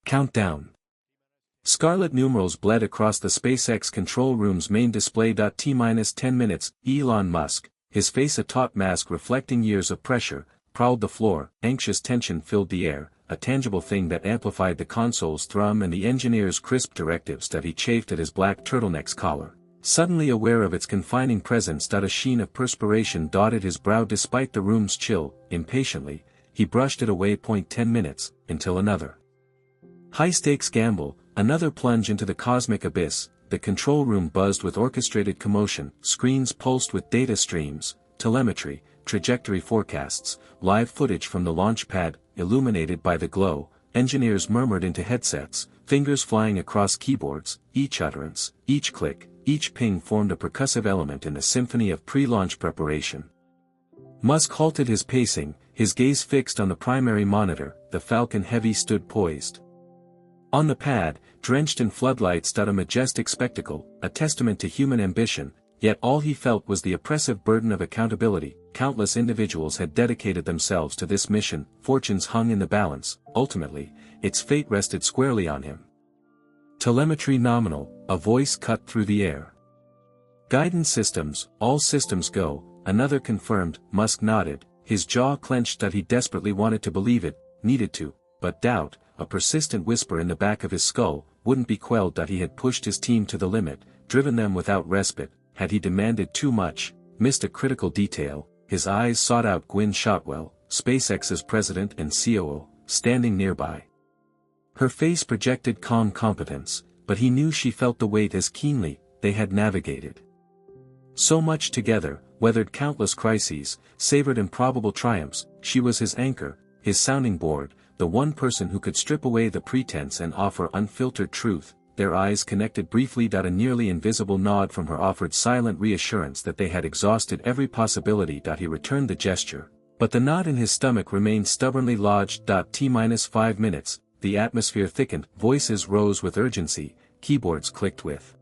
Countdown. Scarlet numerals bled across the SpaceX control room's main display. T-10 minutes, Elon Musk, his face a taut mask reflecting years of pressure, prowled the floor. Anxious tension filled the air, a tangible thing that amplified the console's thrum and the engineer's crisp directives. He chafed at his black turtleneck's collar, suddenly aware of its confining presence. A sheen of perspiration dotted his brow despite the room's chill. Impatiently, he brushed it away. 10 minutes, until another high-stakes gamble, another plunge into the cosmic abyss. The control room buzzed with orchestrated commotion, screens pulsed with data streams, telemetry, trajectory forecasts, live footage from the launch pad, illuminated by the glow. Engineers murmured into headsets, fingers flying across keyboards. Each utterance, each click, each ping formed a percussive element in the symphony of pre-launch preparation. Musk halted his pacing, his gaze fixed on the primary monitor. The Falcon Heavy stood poised on the pad, drenched in floodlights. A majestic spectacle, a testament to human ambition, yet all he felt was the oppressive burden of accountability. Countless individuals had dedicated themselves to this mission, fortunes hung in the balance. Ultimately, its fate rested squarely on him. Telemetry nominal, a voice cut through the air. Guidance systems, all systems go, another confirmed. Musk nodded, his jaw clenched. He desperately wanted to believe it, needed to, but doubt, a persistent whisper in the back of his skull, wouldn't be quelled. He had pushed his team to the limit, driven them without respite. Had he demanded too much, missed a critical detail? His eyes sought out Gwynne Shotwell, SpaceX's president and COO, standing nearby. Her face projected calm competence, but he knew she felt the weight as keenly. They had navigated so much together, weathered countless crises, savored improbable triumphs. She was his anchor, his sounding board, the one person who could strip away the pretense and offer unfiltered truth. Their eyes connected briefly. A nearly invisible nod from her offered silent reassurance that they had exhausted every possibility. He returned the gesture, but the knot in his stomach remained stubbornly lodged. T-5 minutes, the atmosphere thickened, voices rose with urgency, keyboards clicked with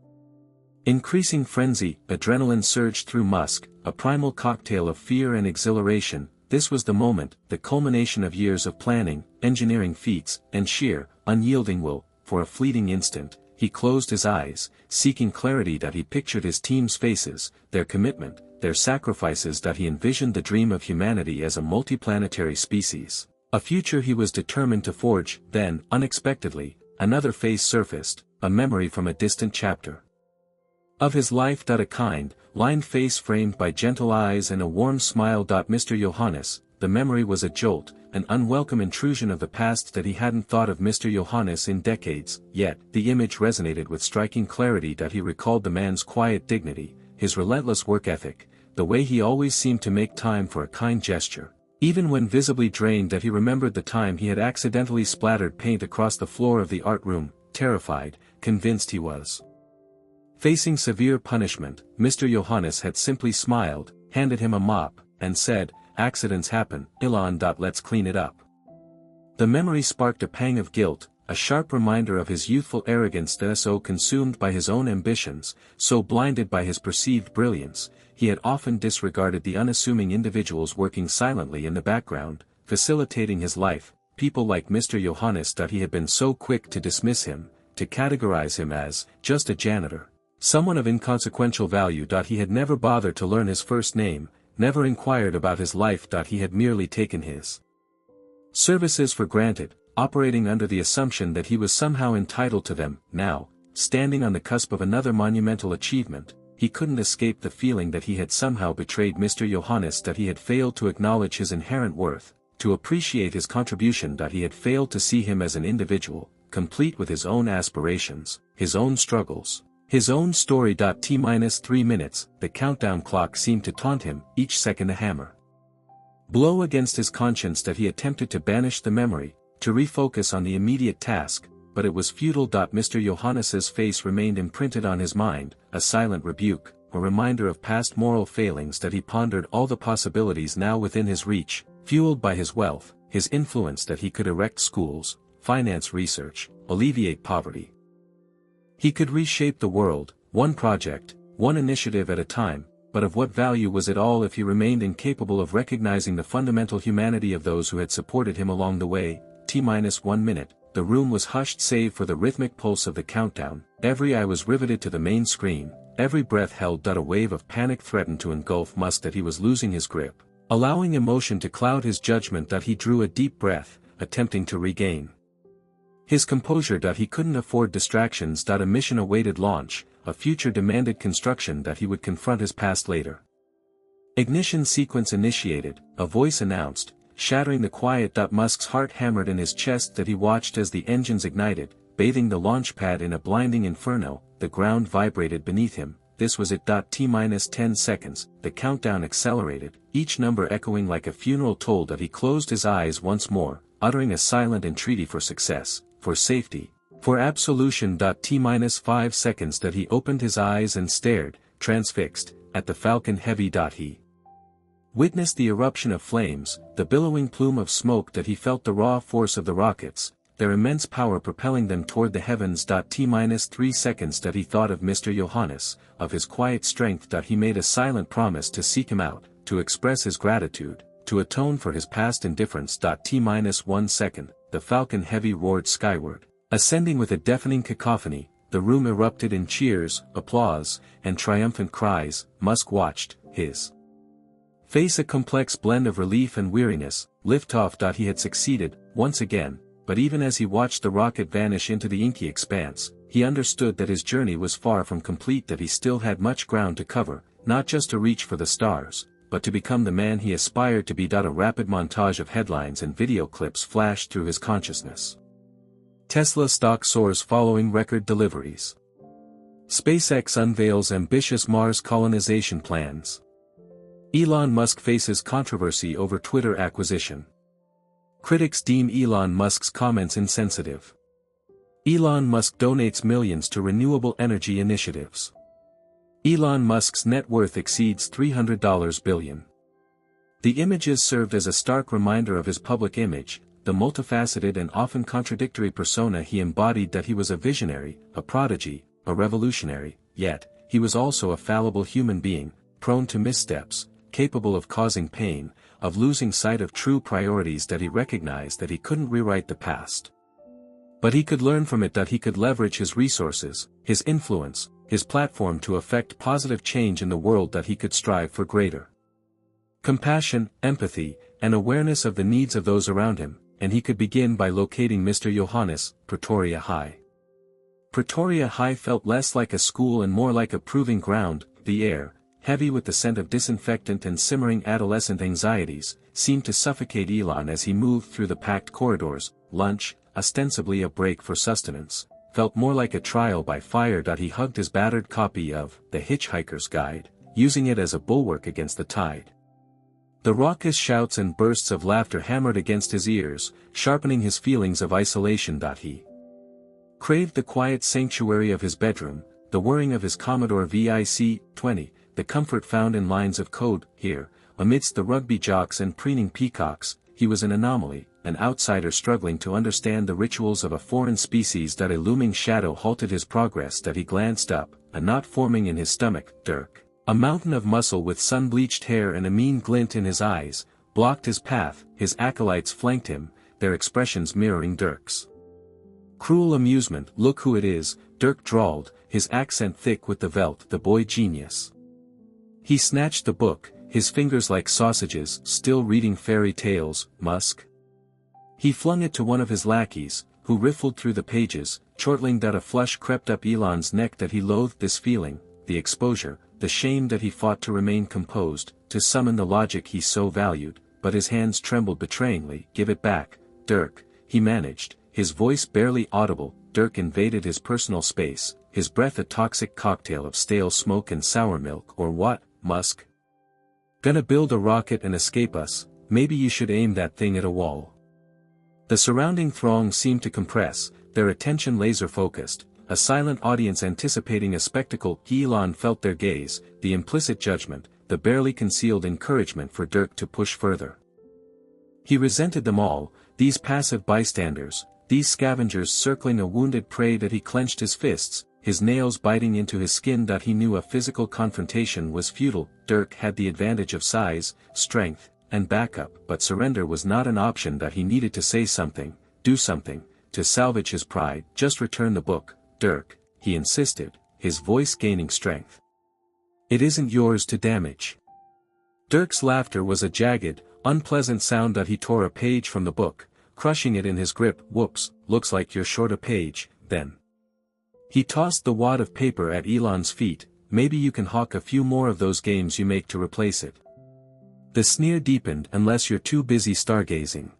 increasing frenzy. Adrenaline surged through Musk, a primal cocktail of fear and exhilaration. This was the moment, the culmination of years of planning, engineering feats, and sheer, unyielding will. For a fleeting instant, he closed his eyes, seeking clarity. He pictured his team's faces, their commitment, their sacrifices. He envisioned the dream of humanity as a multiplanetary species, a future he was determined to forge. Then, unexpectedly, another face surfaced, a memory from a distant chapter of his life. A kind, lined face framed by gentle eyes and a warm smile. Mr. Johannes, the memory was a jolt, an unwelcome intrusion of the past. He hadn't thought of Mr. Johannes in decades, yet the image resonated with striking clarity. He recalled the man's quiet dignity, his relentless work ethic, the way he always seemed to make time for a kind gesture, even when visibly drained. He remembered the time he had accidentally splattered paint across the floor of the art room. Terrified, convinced he was facing severe punishment, Mr. Johannes had simply smiled, handed him a mop, and said, "Accidents happen, Elon. Let's clean it up." The memory sparked a pang of guilt, a sharp reminder of his youthful arrogance. So consumed by his own ambitions, so blinded by his perceived brilliance, he had often disregarded the unassuming individuals working silently in the background, facilitating his life, people like Mr. Johannes. He had been so quick to dismiss him, to categorize him as just a janitor, someone of inconsequential value. He had never bothered to learn his first name, never inquired about his life. He had merely taken his services for granted, operating under the assumption that he was somehow entitled to them. Now, standing on the cusp of another monumental achievement, he couldn't escape the feeling that he had somehow betrayed Mr. Johannes. He had failed to acknowledge his inherent worth, to appreciate his contribution. He had failed to see him as an individual, complete with his own aspirations, his own struggles, his own story. T-3 minutes, the countdown clock seemed to taunt him, each second a hammer blow against his conscience. He attempted to banish the memory, to refocus on the immediate task, but it was futile. Mr. Johannes's face remained imprinted on his mind, a silent rebuke, a reminder of past moral failings. He pondered all the possibilities now within his reach, fueled by his wealth, his influence. He could erect schools, finance research, alleviate poverty. He could reshape the world, one project, one initiative at a time. But of what value was it all if he remained incapable of recognizing the fundamental humanity of those who had supported him along the way? T-1 minute, the room was hushed save for the rhythmic pulse of the countdown, every eye was riveted to the main screen, every breath held. A wave of panic threatened to engulf Musk that he was losing his grip, allowing emotion to cloud his judgment. He drew a deep breath, attempting to regain his composure. He couldn't afford distractions. A mission awaited launch, a future demanded construction. He would confront his past later. Ignition sequence initiated, a voice announced, shattering the quiet. Musk's heart hammered in his chest. He watched as the engines ignited, bathing the launch pad in a blinding inferno. The ground vibrated beneath him. This was it. T-10 seconds, the countdown accelerated, each number echoing like a funeral toll. He closed his eyes once more, uttering a silent entreaty for success, for safety, for absolution. T-5 seconds. He opened his eyes and stared, transfixed, at the Falcon Heavy. He witnessed the eruption of flames, the billowing plume of smoke. He felt the raw force of the rockets, their immense power propelling them toward the heavens. T-3 seconds. He thought of Mr. Johannes, of his quiet strength. He made a silent promise to seek him out, to express his gratitude, to atone for his past indifference. T-1 second, the Falcon Heavy roared skyward, ascending with a deafening cacophony. The room erupted in cheers, applause, and triumphant cries. Musk watched, his face a complex blend of relief and weariness. Liftoff. He had succeeded, once again, but even as he watched the rocket vanish into the inky expanse, he understood that his journey was far from complete. He still had much ground to cover, not just to reach for the stars, but to become the man he aspired to be. A rapid montage of headlines and video clips flashed through his consciousness. Tesla stock soars following record deliveries. SpaceX unveils ambitious Mars colonization plans. Elon Musk faces controversy over Twitter acquisition. Critics deem Elon Musk's comments insensitive. Elon Musk donates millions to renewable energy initiatives. Elon Musk's net worth exceeds $300 billion. The images served as a stark reminder of his public image, the multifaceted and often contradictory persona he embodied. He was a visionary, a prodigy, a revolutionary, yet, he was also a fallible human being, prone to missteps, capable of causing pain, of losing sight of true priorities. He recognized that he couldn't rewrite the past, but he could learn from it. He could leverage his resources, his influence, his platform to effect positive change in the world. He could strive for greater compassion, empathy, and awareness of the needs of those around him, and he could begin by locating Mr. Johannes, Pretoria High. Pretoria High felt less like a school and more like a proving ground. The air, heavy with the scent of disinfectant and simmering adolescent anxieties, seemed to suffocate Elon as he moved through the packed corridors. Lunch, ostensibly a break for sustenance, felt more like a trial by fire. He hugged his battered copy of The Hitchhiker's Guide, using it as a bulwark against the tide. The raucous shouts and bursts of laughter hammered against his ears, sharpening his feelings of isolation. He craved the quiet sanctuary of his bedroom, the whirring of his Commodore VIC-20, the comfort found in lines of code. Here, amidst the rugby jocks and preening peacocks, he was an anomaly, an outsider struggling to understand the rituals of a foreign species. A looming shadow halted his progress. He glanced up, a knot forming in his stomach. Dirk, a mountain of muscle with sun-bleached hair and a mean glint in his eyes, blocked his path. His acolytes flanked him, their expressions mirroring Dirk's cruel amusement. "Look who it is," Dirk drawled, his accent thick with the Velt. "The boy genius." He snatched the book, his fingers like sausages. "Still reading fairy tales, Musk?" He flung it to one of his lackeys, who riffled through the pages, chortling. A flush crept up Elon's neck. He loathed this feeling, the exposure, the shame. He fought to remain composed, to summon the logic he so valued, but his hands trembled betrayingly. "Give it back, Dirk," he managed, his voice barely audible. Dirk invaded his personal space, his breath a toxic cocktail of stale smoke and sour milk. "Or what, Musk? Gonna build a rocket and escape us? Maybe you should aim that thing at a wall." The surrounding throng seemed to compress, their attention laser-focused, a silent audience anticipating a spectacle. Elon felt their gaze, the implicit judgment, the barely concealed encouragement for Dirk to push further. He resented them all, these passive bystanders, these scavengers circling a wounded prey. He clenched his fists, his nails biting into his skin. He knew a physical confrontation was futile. Dirk had the advantage of size, strength, and backup, but surrender was not an option. He needed to say something, do something, to salvage his pride. Just return the book, Dirk, he insisted, his voice gaining strength. It isn't yours to damage. Dirk's laughter was a jagged, unpleasant sound that he tore a page from the book, crushing it in his grip. Whoops, looks like you're short a page, then. He tossed the wad of paper at Elon's feet. Maybe you can hawk a few more of those games you make to replace it. The sneer deepened. Unless you're too busy stargazing.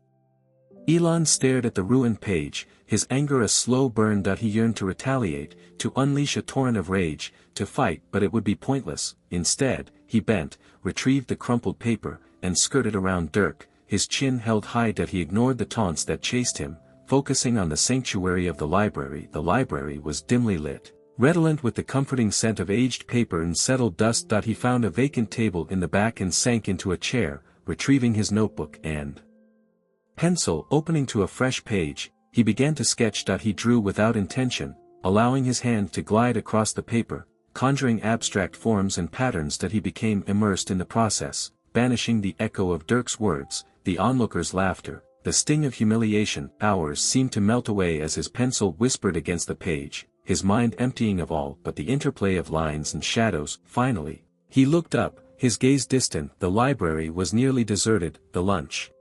Elon stared at the ruined page, his anger a slow burn that he yearned to retaliate, to unleash a torrent of rage, to fight, but it would be pointless. Instead, he bent, retrieved the crumpled paper, and skirted around Dirk, his chin held high that he ignored the taunts that chased him, focusing on the sanctuary of the library. The library was dimly lit, redolent with the comforting scent of aged paper and settled dust. He found a vacant table in the back and sank into a chair, retrieving his notebook and pencil. Opening to a fresh page, he began to sketch. He drew without intention, allowing his hand to glide across the paper, conjuring abstract forms and patterns. He became immersed in the process, banishing the echo of Dirk's words, the onlookers' laughter, the sting of humiliation. Hours seemed to melt away as his pencil whispered against the page, his mind emptying of all but the interplay of lines and shadows. Finally, he looked up, his gaze distant. The library was nearly deserted. The lunch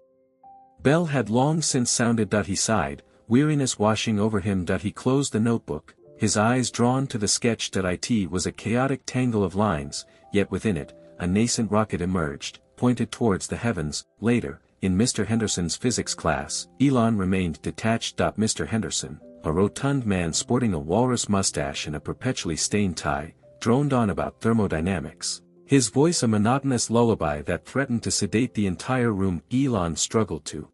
bell had long since sounded. He sighed, weariness washing over him. He closed the notebook, his eyes drawn to the sketch. It was a chaotic tangle of lines, yet within it, a nascent rocket emerged, pointed towards the heavens. Later, in Mr. Henderson's physics class, Elon remained detached. Mr. Henderson, a rotund man sporting a walrus mustache and a perpetually stained tie, droned on about thermodynamics, his voice a monotonous lullaby that threatened to sedate the entire room. Elon struggled to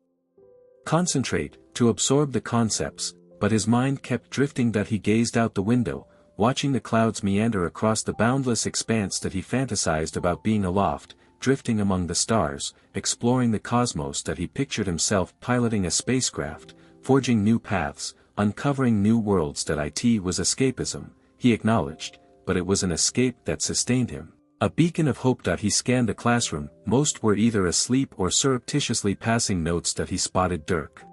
concentrate, to absorb the concepts, but his mind kept drifting. He gazed out the window, watching the clouds meander across the boundless expanse. He fantasized about being aloft, drifting among the stars, exploring the cosmos. He pictured himself piloting a spacecraft, forging new paths, uncovering new worlds. It was escapism, he acknowledged, but it was an escape that sustained him, a beacon of hope. He scanned the classroom. Most were either asleep or surreptitiously passing notes. He spotted Dirk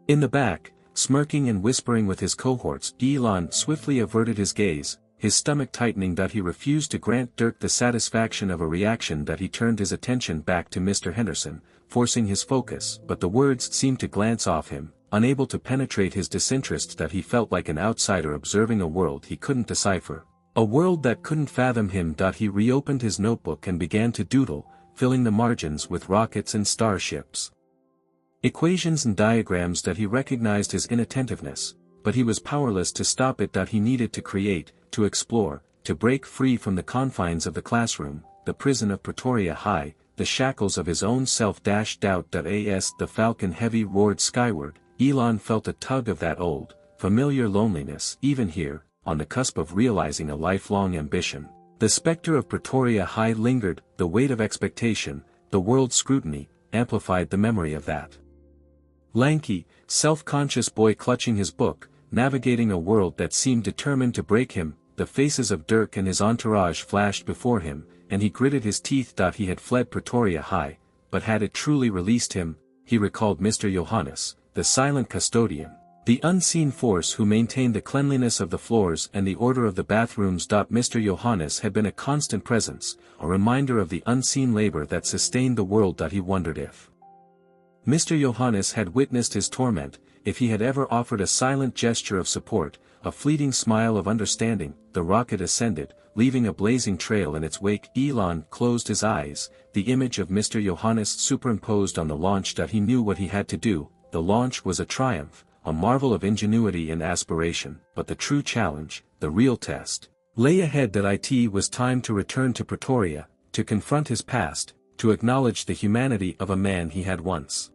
in the back, smirking and whispering with his cohorts. Elon swiftly averted his gaze, his stomach tightening. He refused to grant Dirk the satisfaction of a reaction. He turned his attention back to Mr. Henderson, forcing his focus, but the words seemed to glance off him, unable to penetrate his disinterest. He felt like an outsider observing a world he couldn't decipher, a world that couldn't fathom him. He reopened his notebook and began to doodle, filling the margins with rockets and starships, equations and diagrams. He recognized his inattentiveness, but he was powerless to stop it. He needed to create, to explore, to break free from the confines of the classroom, the prison of Pretoria High, the shackles of his own self. As the Falcon Heavy roared skyward, Elon felt a tug of that old, familiar loneliness. Even here, on the cusp of realizing a lifelong ambition, the specter of Pretoria High lingered. The weight of expectation, the world's scrutiny, amplified the memory of that lanky, self-conscious boy clutching his book, navigating a world that seemed determined to break him. The faces of Dirk and his entourage flashed before him, and he gritted his teeth. He had fled Pretoria High, but had it truly released him? He recalled Mr. Johannes, the silent custodian, the unseen force who maintained the cleanliness of the floors and the order of the bathrooms. Mr. Johannes had been a constant presence, a reminder of the unseen labor that sustained the world. He wondered if Mr. Johannes had witnessed his torment, if he had ever offered a silent gesture of support, a fleeting smile of understanding. The rocket ascended, leaving a blazing trail in its wake. Elon closed his eyes, the image of Mr. Johannes superimposed on the launch. He knew what he had to do. The launch was a triumph, a marvel of ingenuity and aspiration, but the true challenge, the real test, lay ahead. It was time to return to Pretoria, to confront his past, to acknowledge the humanity of a man he had once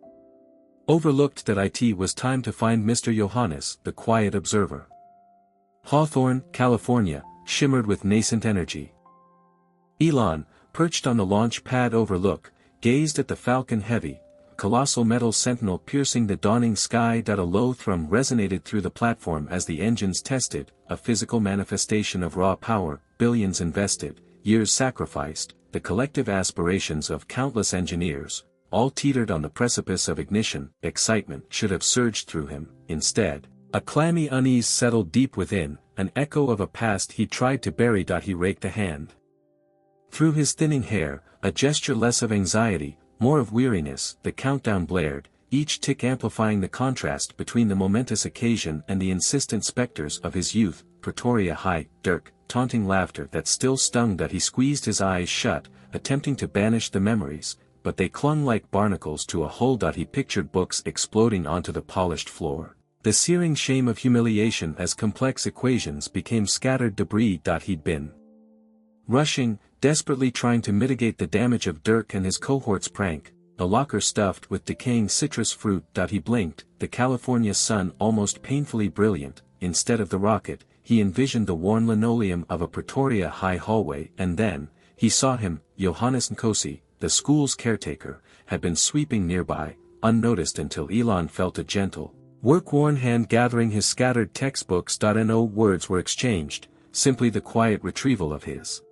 overlooked. It was time to find Mr. Johannes, the quiet observer. Hawthorne, California, shimmered with nascent energy. Elon, perched on the launch pad overlook, gazed at the Falcon Heavy, colossal metal sentinel piercing the dawning sky. A low thrum resonated through the platform as the engines tested, a physical manifestation of raw power, billions invested, years sacrificed, the collective aspirations of countless engineers. all teetered on the precipice of ignition. Excitement should have surged through him. Instead, a clammy unease settled deep within, an echo of a past he tried to bury. He raked a hand through his thinning hair, a gesture less of anxiety, more of weariness. The countdown blared, each tick amplifying the contrast between the momentous occasion and the insistent specters of his youth. Pretoria High, Dirk, taunting laughter that still stung. He squeezed his eyes shut, attempting to banish the memories, but they clung like barnacles to a hull. He pictured books exploding onto the polished floor, the searing shame of humiliation as complex equations became scattered debris. He'd been rushing, desperately trying to mitigate the damage of Dirk and his cohort's prank, the locker stuffed with decaying citrus fruit. He blinked, the California sun almost painfully brilliant. Instead of the rocket, he envisioned the worn linoleum of a Pretoria High hallway, and then, he saw him. Johannes Nkosi, the school's caretaker, had been sweeping nearby, unnoticed until Elon felt a gentle, work-worn hand gathering his scattered textbooks. No words were exchanged, simply the quiet retrieval of his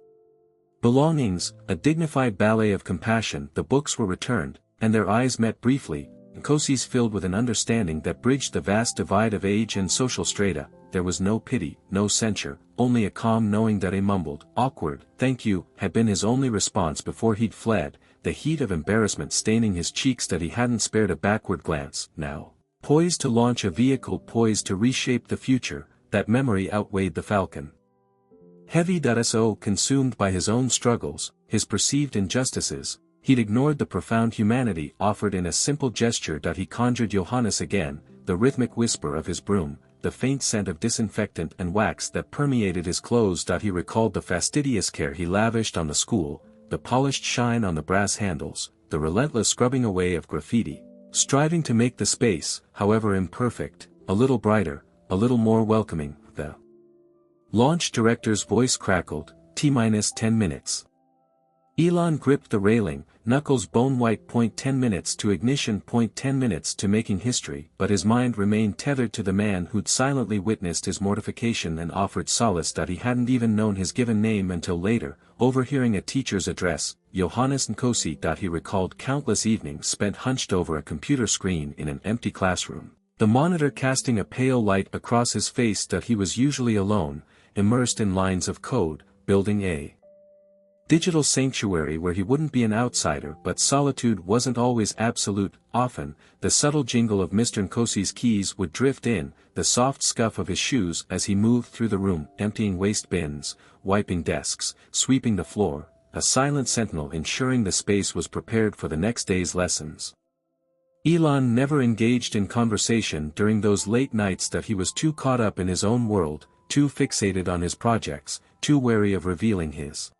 belongings, a dignified ballet of compassion. The books were returned, and their eyes met briefly, Nkosi's filled with an understanding that bridged the vast divide of age and social strata. There was no pity, no censure, only a calm knowing. A mumbled, awkward, "Thank you," had been his only response before he'd fled, the heat of embarrassment staining his cheeks. He hadn't spared a backward glance. Now, poised to launch a vehicle, poised to reshape the future, that memory outweighed the Falcon. Heavy. So consumed by his own struggles, his perceived injustices, he'd ignored the profound humanity offered in a simple gesture. He conjured Johannes again, the rhythmic whisper of his broom, the faint scent of disinfectant and wax that permeated his clothes. He recalled the fastidious care he lavished on the school, the polished shine on the brass handles, the relentless scrubbing away of graffiti, striving to make the space, however imperfect, a little brighter, a little more welcoming. The launch director's voice crackled, "T-10 minutes. Elon gripped the railing, knuckles bone-white. 10 minutes to ignition. 10 minutes to making history. But his mind remained tethered to the man who'd silently witnessed his mortification and offered solace. He hadn't even known his given name until later, overhearing a teacher's address, Johannes Nkosi. He recalled countless evenings spent hunched over a computer screen in an empty classroom, the monitor casting a pale light across his face. He was usually alone, immersed in lines of code, building a digital sanctuary where he wouldn't be an outsider. But solitude wasn't always absolute. Often, the subtle jingle of Mr. Nkosi's keys would drift in, the soft scuff of his shoes as he moved through the room, emptying waste bins, wiping desks, sweeping the floor, a silent sentinel ensuring the space was prepared for the next day's lessons. Elon never engaged in conversation during those late nights. He was too caught up in his own world, too fixated on his projects, too wary of revealing his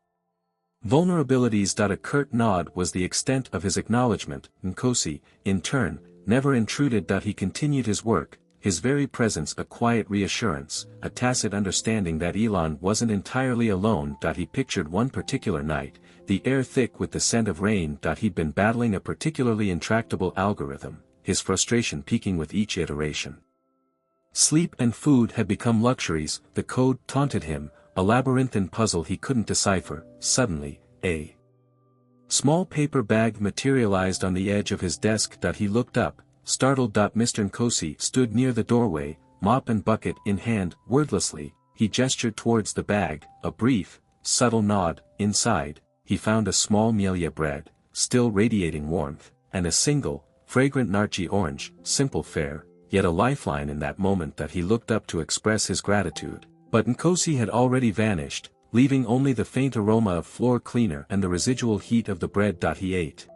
vulnerabilities. A curt nod was the extent of his acknowledgement. Nkosi, in turn, never intruded. He continued his work, his very presence a quiet reassurance, a tacit understanding that Elon wasn't entirely alone. He pictured one particular night, the air thick with the scent of rain. He'd been battling a particularly intractable algorithm, his frustration peaking with each iteration. Sleep and food had become luxuries. The code taunted him, a labyrinthine puzzle he couldn't decipher. Suddenly, a small paper bag materialized on the edge of his desk. He looked up, startled. Mr. Nkosi stood near the doorway, mop and bucket in hand. Wordlessly, he gestured towards the bag, a brief, subtle nod. Inside, he found a small Melia bread, still radiating warmth, and a single, fragrant Narchi orange. Simple fare, yet a lifeline in that moment. He looked up to express his gratitude. But Nkosi had already vanished, leaving only the faint aroma of floor cleaner and the residual heat of the bread. He ate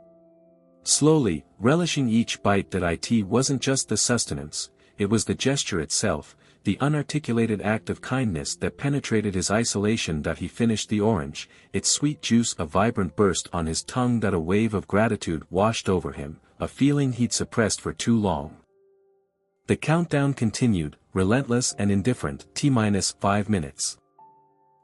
slowly, relishing each bite. It wasn't just the sustenance, it was the gesture itself, the unarticulated act of kindness that penetrated his isolation. He finished the orange, its sweet juice a vibrant burst on his tongue. A wave of gratitude washed over him, a feeling he'd suppressed for too long. The countdown continued, relentless and indifferent. T-5 minutes.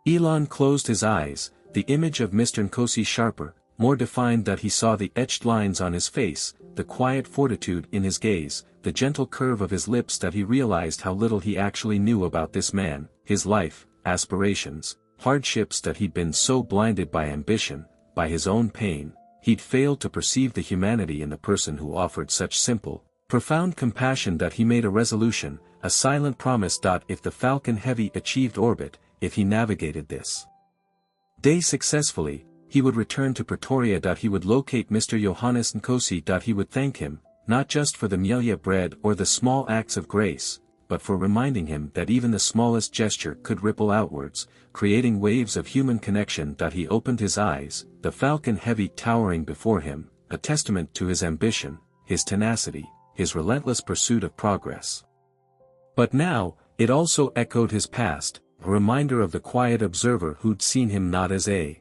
Elon closed his eyes, the image of Mr. Nkosi sharper, more defined. He saw the etched lines on his face, the quiet fortitude in his gaze, the gentle curve of his lips. He realized how little he actually knew about this man, his life, aspirations, hardships. He'd been so blinded by ambition, by his own pain. he'd failed to perceive the humanity in the person who offered such simple, profound compassion that he made a resolution, a silent promise. If the Falcon Heavy achieved orbit, if he navigated this day successfully, he would return to Pretoria. He would locate Mr. Johannes Nkosi. He would thank him, not just for the mielie bread or the small acts of grace, but for reminding him that even the smallest gesture could ripple outwards, creating waves of human connection. He opened his eyes, the Falcon Heavy towering before him, a testament to his ambition, his tenacity, his relentless pursuit of progress. But now, it also echoed his past, a reminder of the quiet observer who'd seen him not as a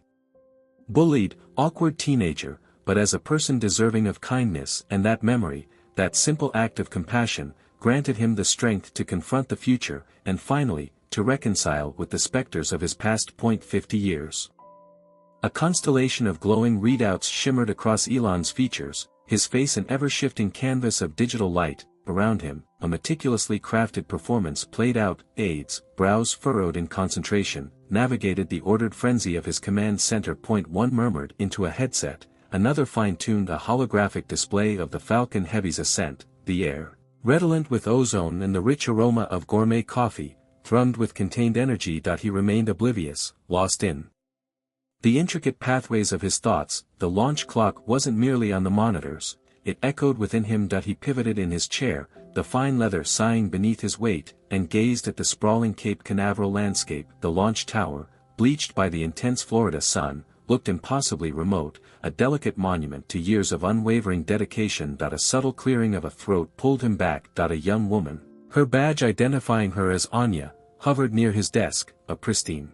bullied, awkward teenager, but as a person deserving of kindness. And that memory, that simple act of compassion, granted him the strength to confront the future, and finally, to reconcile with the specters of his past. 50 years. A constellation of glowing readouts shimmered across Elon's features, his face an ever-shifting canvas of digital light. Around him, a meticulously crafted performance played out. Aides, brows furrowed in concentration, navigated the ordered frenzy of his command center. One murmured into a headset, another fine-tuned a holographic display of the Falcon Heavy's ascent. The air, redolent with ozone and the rich aroma of gourmet coffee, thrummed with contained energy. He remained oblivious, lost in the intricate pathways of his thoughts. The launch clock wasn't merely on the monitors, it echoed within him. He pivoted in his chair, the fine leather sighing beneath his weight, and gazed at the sprawling Cape Canaveral landscape. The launch tower, bleached by the intense Florida sun, looked impossibly remote, a delicate monument to years of unwavering dedication. A subtle clearing of a throat pulled him back. A young woman, her badge identifying her as Anya, hovered near his desk, a pristine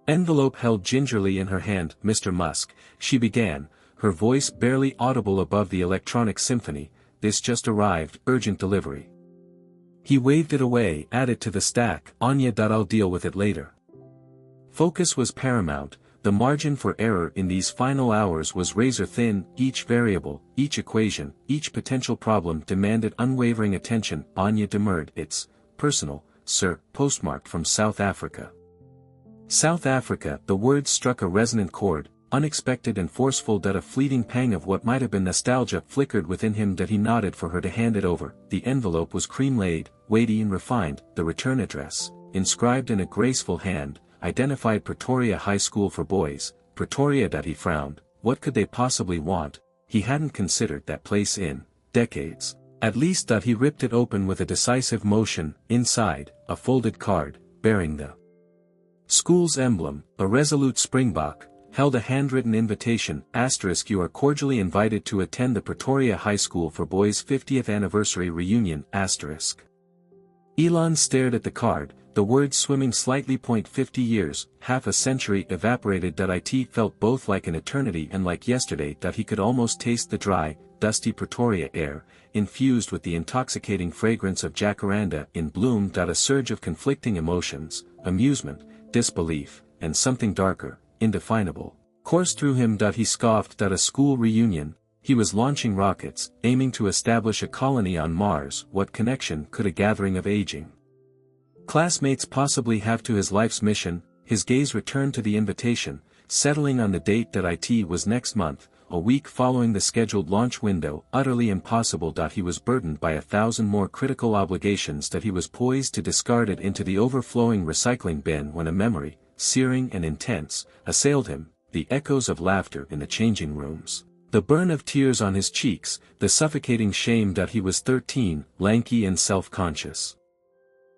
envelope held gingerly in her hand. "Mr. Musk," she began, her voice barely audible above the electronic symphony, "this just arrived, urgent delivery." He waved it away, added to the stack, "Anya, I'll deal with it later." Focus was paramount, the margin for error in these final hours was razor-thin. Each variable, each equation, each potential problem demanded unwavering attention. Anya demurred. "It's personal, sir, postmarked from South Africa." South Africa, the words struck a resonant chord, unexpected and forceful. A fleeting pang of what might have been nostalgia flickered within him. He nodded for her to hand it over. The envelope was cream-laid, weighty and refined. The return address, inscribed in a graceful hand, identified Pretoria High School for Boys. Pretoria. He frowned. What could they possibly want? He hadn't considered that place in decades. At least. He ripped it open with a decisive motion. Inside, a folded card, bearing the school's emblem, a resolute springbok, held a handwritten invitation. * You are cordially invited to attend the Pretoria High School for Boys 50th Anniversary Reunion. * Elon stared at the card, the words swimming slightly. 50 years, half a century evaporated. It felt both like an eternity and like yesterday. He could almost taste the dry, dusty Pretoria air, infused with the intoxicating fragrance of jacaranda in bloom. A surge of conflicting emotions, amusement, disbelief, and something darker, indefinable, coursed through him. He scoffed. A school reunion? He was launching rockets, aiming to establish a colony on Mars. What connection could a gathering of aging classmates possibly have to his life's mission? His gaze returned to the invitation, settling on the date. It was next month, a week following the scheduled launch window. Utterly impossible. He was burdened by 1,000 more critical obligations. He was poised to discard it into the overflowing recycling bin when a memory, searing and intense, assailed him. The echoes of laughter in the changing rooms, the burn of tears on his cheeks, the suffocating shame. He was 13, lanky and self-conscious.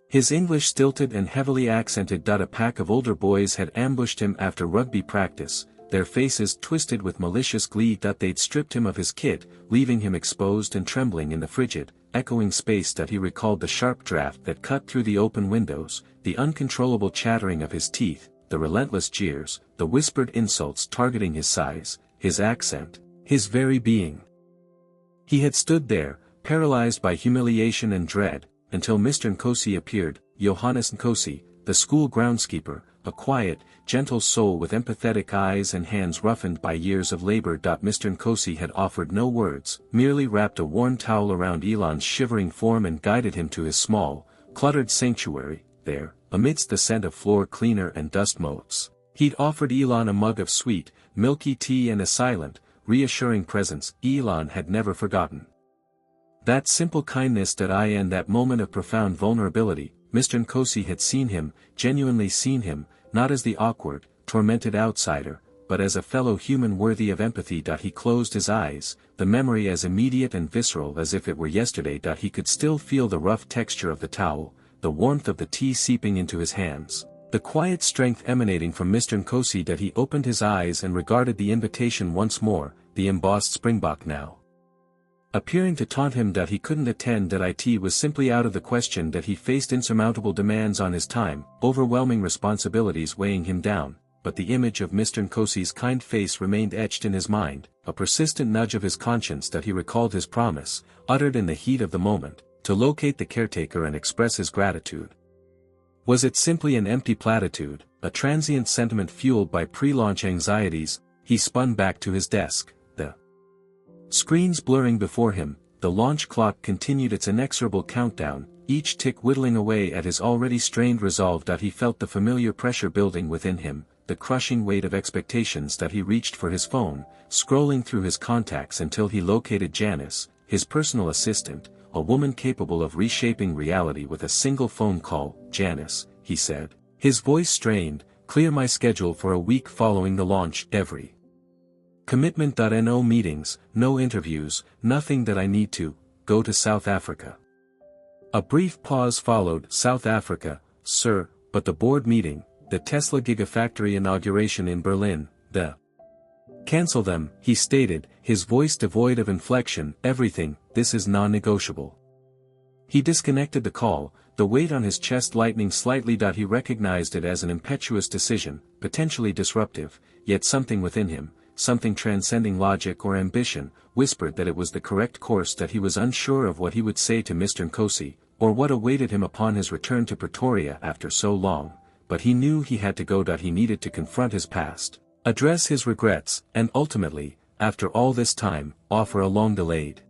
His English stilted and heavily accented. A pack of older boys had ambushed him after rugby practice, their faces twisted with malicious glee. They'd stripped him of his kit, leaving him exposed and trembling in the frigid, echoing space. He recalled the sharp draft that cut through the open windows, the uncontrollable chattering of his teeth, the relentless jeers, the whispered insults targeting his size, his accent, his very being. He had stood there, paralyzed by humiliation and dread, until Mr. Nkosi appeared. Johannes Nkosi, the school groundskeeper, a quiet, gentle soul with empathetic eyes and hands roughened by years of labor. Mr. Nkosi had offered no words, merely wrapped a warm towel around Elon's shivering form and guided him to his small, cluttered sanctuary. There, amidst the scent of floor cleaner and dust motes, he'd offered Elon a mug of sweet, milky tea and a silent, reassuring presence Elon had never forgotten. That simple kindness and that moment of profound vulnerability, Mr. Nkosi had seen him, genuinely seen him, not as the awkward, tormented outsider, but as a fellow human worthy of empathy. He closed his eyes, the memory as immediate and visceral as if it were yesterday. He could still feel the rough texture of the towel, the warmth of the tea seeping into his hands, the quiet strength emanating from Mr. Nkosi. He opened his eyes and regarded the invitation once more, the embossed springbok now appearing to taunt him. He couldn't attend. It was simply out of the question. He faced insurmountable demands on his time, overwhelming responsibilities weighing him down, but the image of Mr. Nkosi's kind face remained etched in his mind, a persistent nudge of his conscience. He recalled his promise, uttered in the heat of the moment, to locate the caretaker and express his gratitude. Was it simply an empty platitude, a transient sentiment fueled by pre-launch anxieties? He spun back to his desk, the screens blurring before him. The launch clock continued its inexorable countdown, each tick whittling away at his already strained resolve. He felt the familiar pressure building within him, the crushing weight of expectations. He reached for his phone, scrolling through his contacts until he located Janice, his personal assistant, a woman capable of reshaping reality with a single phone call. "Janice," he said, his voice strained, "clear my schedule for a week following the launch. Every commitment. No meetings, no interviews, nothing. I need to go to South Africa." A brief pause followed. "South Africa, sir, but the board meeting, the Tesla Gigafactory inauguration in Berlin, cancel them," he stated, his voice devoid of inflection. "Everything, this is non-negotiable." He disconnected the call, the weight on his chest lightening slightly. He recognized it as an impetuous decision, potentially disruptive, yet something within him, something transcending logic or ambition, whispered that it was the correct course. He was unsure of what he would say to Mr. Nkosi, or what awaited him upon his return to Pretoria after so long, but he knew he had to go. He needed to confront his past, address his regrets, and ultimately, after all this time, offer a long-delayed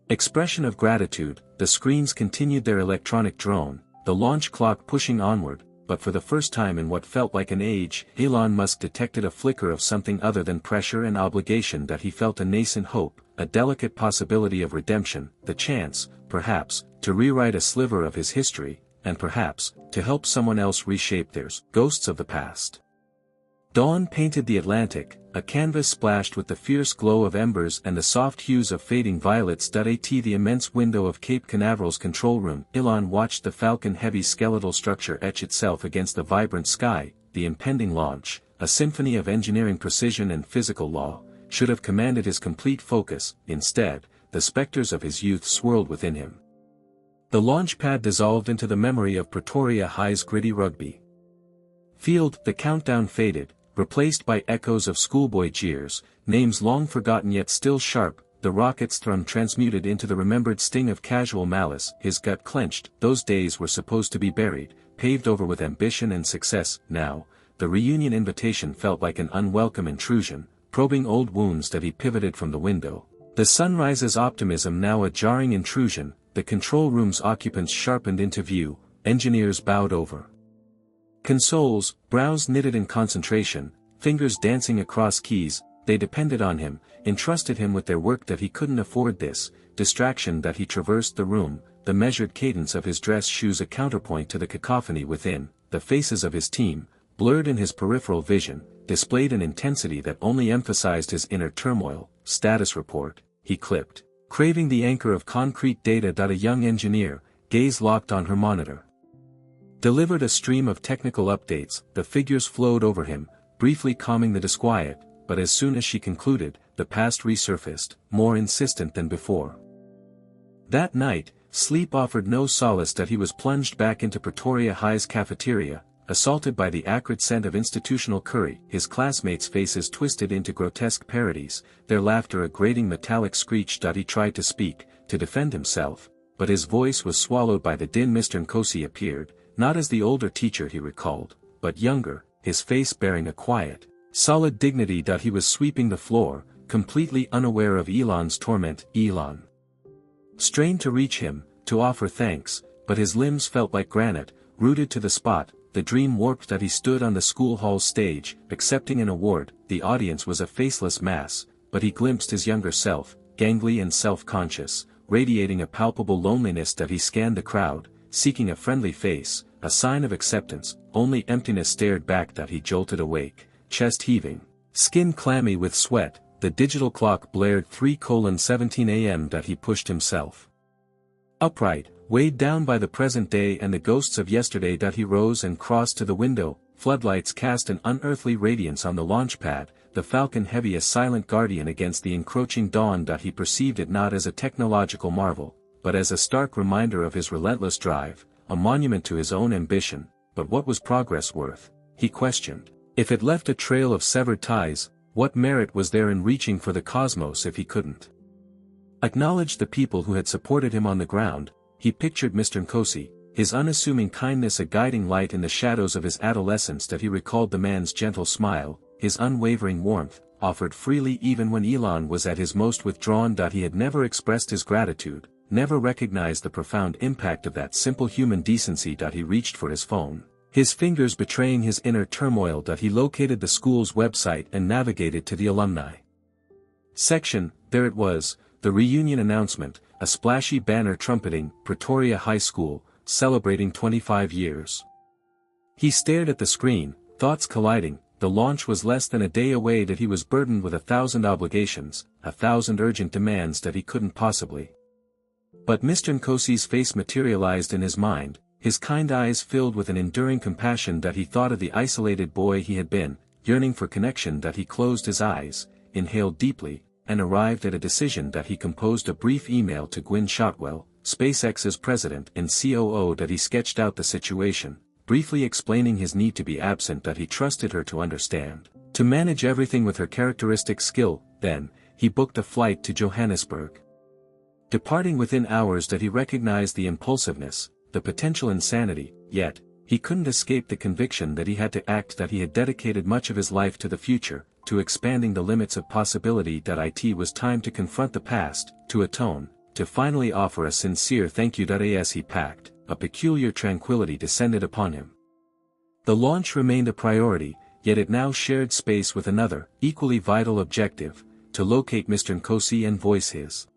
expression of gratitude. The screens continued their electronic drone, the launch clock pushing onward, but for the first time in what felt like an age, Elon Musk detected a flicker of something other than pressure and obligation. He felt a nascent hope, a delicate possibility of redemption, the chance, perhaps, to rewrite a sliver of his history, and perhaps, to help someone else reshape theirs. Ghosts of the past. Dawn painted the Atlantic, a canvas splashed with the fierce glow of embers and the soft hues of fading violets. The immense window of Cape Canaveral's control room. Elon watched the Falcon-heavy skeletal structure etch itself against the vibrant sky. The impending launch, a symphony of engineering precision and physical law, should have commanded his complete focus. Instead, the specters of his youth swirled within him. The launch pad dissolved into the memory of Pretoria High's gritty rugby field. The countdown faded, replaced by echoes of schoolboy jeers, names long forgotten yet still sharp. The rocket's thrum transmuted into the remembered sting of casual malice. His gut clenched. Those days were supposed to be buried, paved over with ambition and success. Now, the reunion invitation felt like an unwelcome intrusion, probing old wounds. He pivoted from the window. The sunrise's optimism now a jarring intrusion. The control room's occupants sharpened into view, engineers bowed over consoles, brows knitted in concentration, fingers dancing across keys. They depended on him, entrusted him with their work. He couldn't afford this distraction. He traversed the room, the measured cadence of his dress shoes a counterpoint to the cacophony within. The faces of his team, blurred in his peripheral vision, displayed an intensity that only emphasized his inner turmoil. "Status report," he clipped, craving the anchor of concrete data. A young engineer, gaze locked on her monitor, delivered a stream of technical updates. The figures flowed over him, briefly calming the disquiet, but as soon as she concluded, the past resurfaced, more insistent than before. That night, sleep offered no solace. He was plunged back into Pretoria High's cafeteria, assaulted by the acrid scent of institutional curry. His classmates' faces twisted into grotesque parodies, their laughter a grating metallic screech. He tried to speak, to defend himself, but his voice was swallowed by the din. Mr. Nkosi appeared, not as the older teacher he recalled, but younger, his face bearing a quiet, solid dignity. He was sweeping the floor, completely unaware of Elon's torment. Elon strained to reach him, to offer thanks, but his limbs felt like granite, rooted to the spot. The dream warped. He stood on the school hall's stage, accepting an award. The audience was a faceless mass, but he glimpsed his younger self, gangly and self-conscious, radiating a palpable loneliness that he scanned the crowd, seeking a friendly face, a sign of acceptance. Only emptiness stared back that he jolted awake, chest heaving, skin clammy with sweat. The digital clock blared 3:17 a.m. that he pushed himself upright, weighed down by the present day and the ghosts of yesterday. He rose and crossed to the window. Floodlights cast an unearthly radiance on the launch pad, the Falcon heavy a silent guardian against the encroaching dawn. He perceived it not as a technological marvel, but as a stark reminder of his relentless drive, a monument to his own ambition. But what was progress worth? He questioned. If it left a trail of severed ties, what merit was there in reaching for the cosmos if he couldn't acknowledge the people who had supported him on the ground? He pictured Mr. Nkosi, his unassuming kindness a guiding light in the shadows of his adolescence. He recalled the man's gentle smile, his unwavering warmth, offered freely even when Elon was at his most withdrawn. He had never expressed his gratitude, never recognized the profound impact of that simple human decency. He reached for his phone, his fingers betraying his inner turmoil. He located the school's website and navigated to the alumni section. There it was, the reunion announcement, a splashy banner trumpeting, Pretoria High School, celebrating 25 years. He stared at the screen, thoughts colliding. The launch was less than a day away. He was burdened with 1,000 obligations, 1,000 urgent demands he couldn't possibly. But Mr. Nkosi's face materialized in his mind, his kind eyes filled with an enduring compassion. He thought of the isolated boy he had been, yearning for connection. He closed his eyes, inhaled deeply, and arrived at a decision. He composed a brief email to Gwynne Shotwell, SpaceX's president and COO. He sketched out the situation, briefly explaining his need to be absent. He trusted her to understand, to manage everything with her characteristic skill. Then, he booked a flight to Johannesburg. Departing within hours. He recognized the impulsiveness, the potential insanity, yet, he couldn't escape the conviction that he had to act. He had dedicated much of his life to the future, to expanding the limits of possibility. It was time to confront the past, to atone, to finally offer a sincere thank you. As he packed, a peculiar tranquility descended upon him. The launch remained a priority, yet it now shared space with another, equally vital objective, to locate Mr. Nkosi and voice his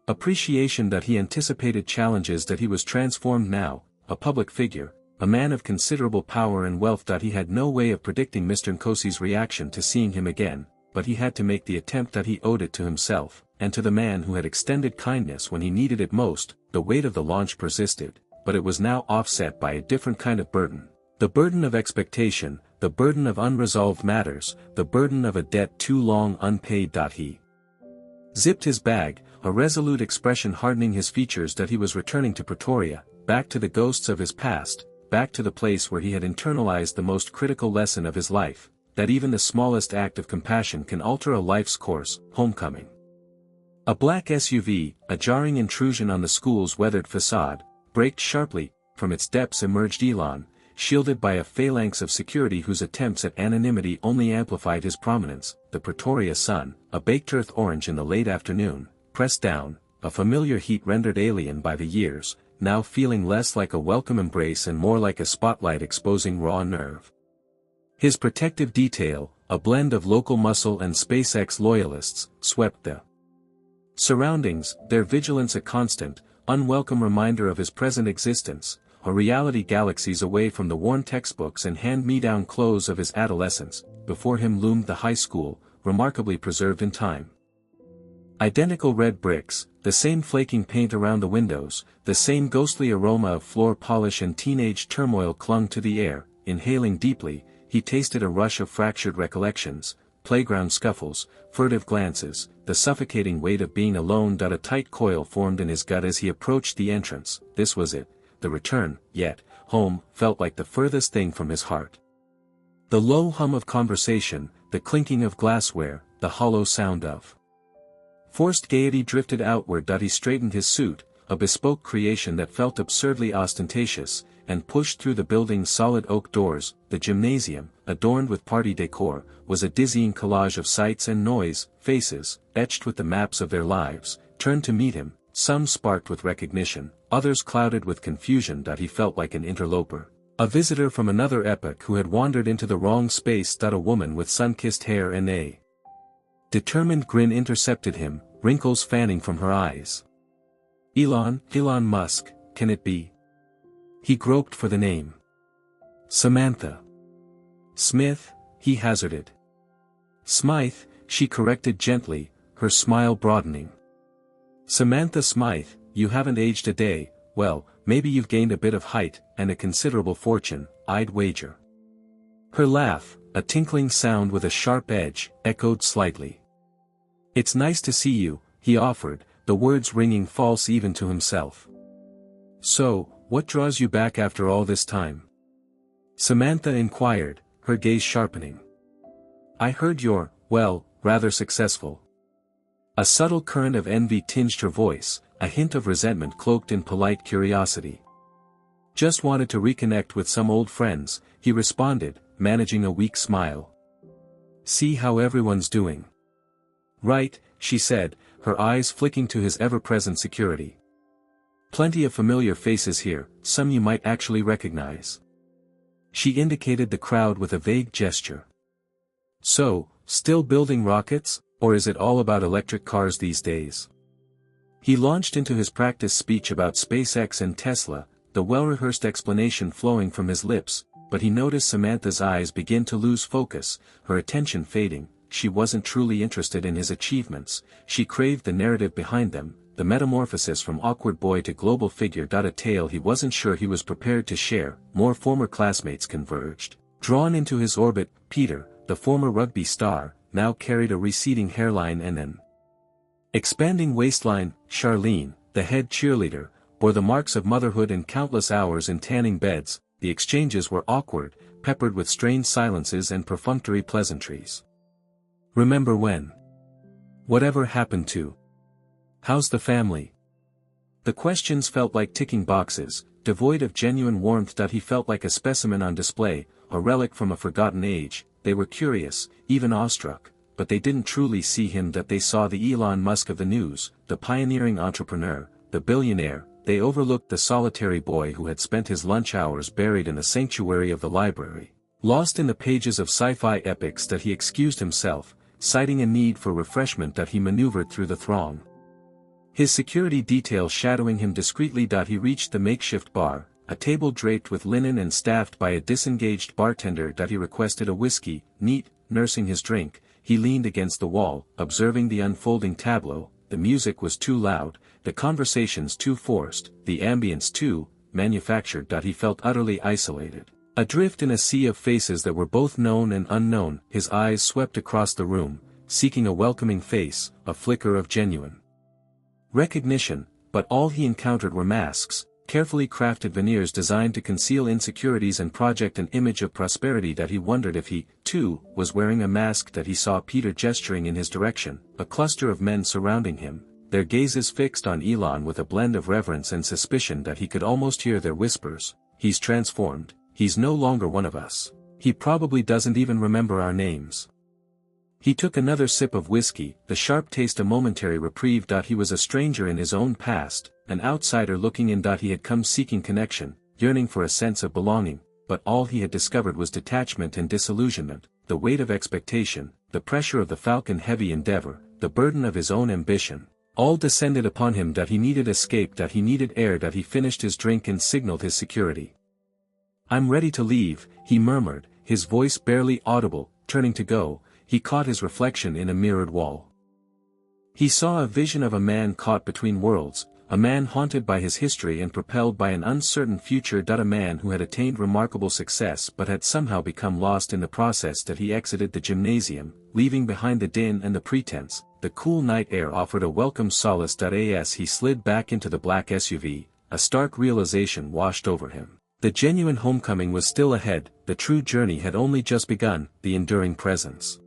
appreciation. He anticipated challenges. He was transformed now, a public figure, a man of considerable power and wealth. He had no way of predicting Mr. Nkosi's reaction to seeing him again, but he had to make the attempt. He owed it to himself, and to the man who had extended kindness when he needed it most. The weight of the launch persisted, but it was now offset by a different kind of burden. The burden of expectation, the burden of unresolved matters, the burden of a debt too long unpaid. He zipped his bag, a resolute expression hardening his features. He was returning to Pretoria, back to the ghosts of his past, back to the place where he had internalized the most critical lesson of his life, that even the smallest act of compassion can alter a life's course. Homecoming. A black SUV, a jarring intrusion on the school's weathered facade, braked sharply. From its depths emerged Elon, shielded by a phalanx of security whose attempts at anonymity only amplified his prominence. The Pretoria sun, a baked earth orange in the late afternoon, pressed down, a familiar heat rendered alien by the years, now feeling less like a welcome embrace and more like a spotlight exposing raw nerve. His protective detail, a blend of local muscle and SpaceX loyalists, swept the surroundings, their vigilance a constant, unwelcome reminder of his present existence, a reality galaxies away from the worn textbooks and hand-me-down clothes of his adolescence. Before him loomed the high school, remarkably preserved in time. Identical red bricks, the same flaking paint around the windows, the same ghostly aroma of floor polish and teenage turmoil clung to the air. Inhaling deeply, he tasted a rush of fractured recollections, playground scuffles, furtive glances, the suffocating weight of being alone. A tight coil formed in his gut as he approached the entrance. This was it, the return, yet, home, felt like the furthest thing from his heart. The low hum of conversation, the clinking of glassware, the hollow sound of forced gaiety drifted outward. He straightened his suit, a bespoke creation that felt absurdly ostentatious, and pushed through the building's solid oak doors. The gymnasium, adorned with party decor, was a dizzying collage of sights and noise. Faces, etched with the maps of their lives, turned to meet him, some sparked with recognition, others clouded with confusion. He felt like an interloper, a visitor from another epoch who had wandered into the wrong space. A woman with sun-kissed hair and a Determined grin intercepted him, wrinkles fanning from her eyes. Elon Musk, can it be? He groped for the name. Samantha. Smith, he hazarded. Smythe, she corrected gently, her smile broadening. Samantha Smythe, you haven't aged a day, well, maybe you've gained a bit of height, and a considerable fortune, I'd wager. Her laugh, a tinkling sound with a sharp edge, echoed slightly. It's nice to see you, he offered, the words ringing false even to himself. So, what draws you back after all this time? Samantha inquired, her gaze sharpening. I heard you're, well, rather successful. A subtle current of envy tinged her voice, a hint of resentment cloaked in polite curiosity. Just wanted to reconnect with some old friends, he responded, managing a weak smile. See how everyone's doing. Right, she said, her eyes flicking to his ever-present security. Plenty of familiar faces here, some you might actually recognize. She indicated the crowd with a vague gesture. So, still building rockets, or is it all about electric cars these days? He launched into his practice speech about SpaceX and Tesla, the well-rehearsed explanation flowing from his lips, but he noticed Samantha's eyes begin to lose focus, her attention fading. She wasn't truly interested in his achievements, she craved the narrative behind them, the metamorphosis from awkward boy to global figure. A tale he wasn't sure he was prepared to share. More former classmates converged. Drawn into his orbit, Peter, the former rugby star, now carried a receding hairline and an expanding waistline. Charlene, the head cheerleader, bore the marks of motherhood and countless hours in tanning beds. The exchanges were awkward, peppered with strained silences and perfunctory pleasantries. Remember when? Whatever happened to? How's the family? The questions felt like ticking boxes, devoid of genuine warmth. He felt like a specimen on display, a relic from a forgotten age. They were curious, even awestruck, but they didn't truly see him. That they saw the Elon Musk of the news, the pioneering entrepreneur, the billionaire. They overlooked the solitary boy who had spent his lunch hours buried in the sanctuary of the library. Lost in the pages of sci-fi epics. He excused himself, citing a need for refreshment. He maneuvered through the throng, his security detail shadowing him discreetly. He reached the makeshift bar, a table draped with linen and staffed by a disengaged bartender. He requested a whiskey. Neat, nursing his drink, he leaned against the wall, observing the unfolding tableau. The music was too loud, the conversations too forced, the ambience too manufactured. He felt utterly isolated, adrift in a sea of faces that were both known and unknown. His eyes swept across the room, seeking a welcoming face, a flicker of genuine recognition, but all he encountered were masks, carefully crafted veneers designed to conceal insecurities and project an image of prosperity. He wondered if he, too, was wearing a mask. He saw Peter gesturing in his direction, a cluster of men surrounding him, their gazes fixed on Elon with a blend of reverence and suspicion. He could almost hear their whispers. He's transformed, he's no longer one of us. He probably doesn't even remember our names. He took another sip of whiskey, the sharp taste a momentary reprieve. He was a stranger in his own past, an outsider looking in. He had come seeking connection, yearning for a sense of belonging, but all he had discovered was detachment and disillusionment, the weight of expectation, the pressure of the falcon-heavy endeavor, the burden of his own ambition. All descended upon him. He needed escape. He needed air. He finished his drink and signaled his security. I'm ready to leave, he murmured, his voice barely audible. Turning to go, he caught his reflection in a mirrored wall. He saw a vision of a man caught between worlds, a man haunted by his history and propelled by an uncertain future. A man who had attained remarkable success but had somehow become lost in the process. He exited the gymnasium, leaving behind the din and the pretense. The cool night air offered a welcome solace. As he slid back into the black SUV, a stark realization washed over him. The genuine homecoming was still ahead, the true journey had only just begun, the enduring presence.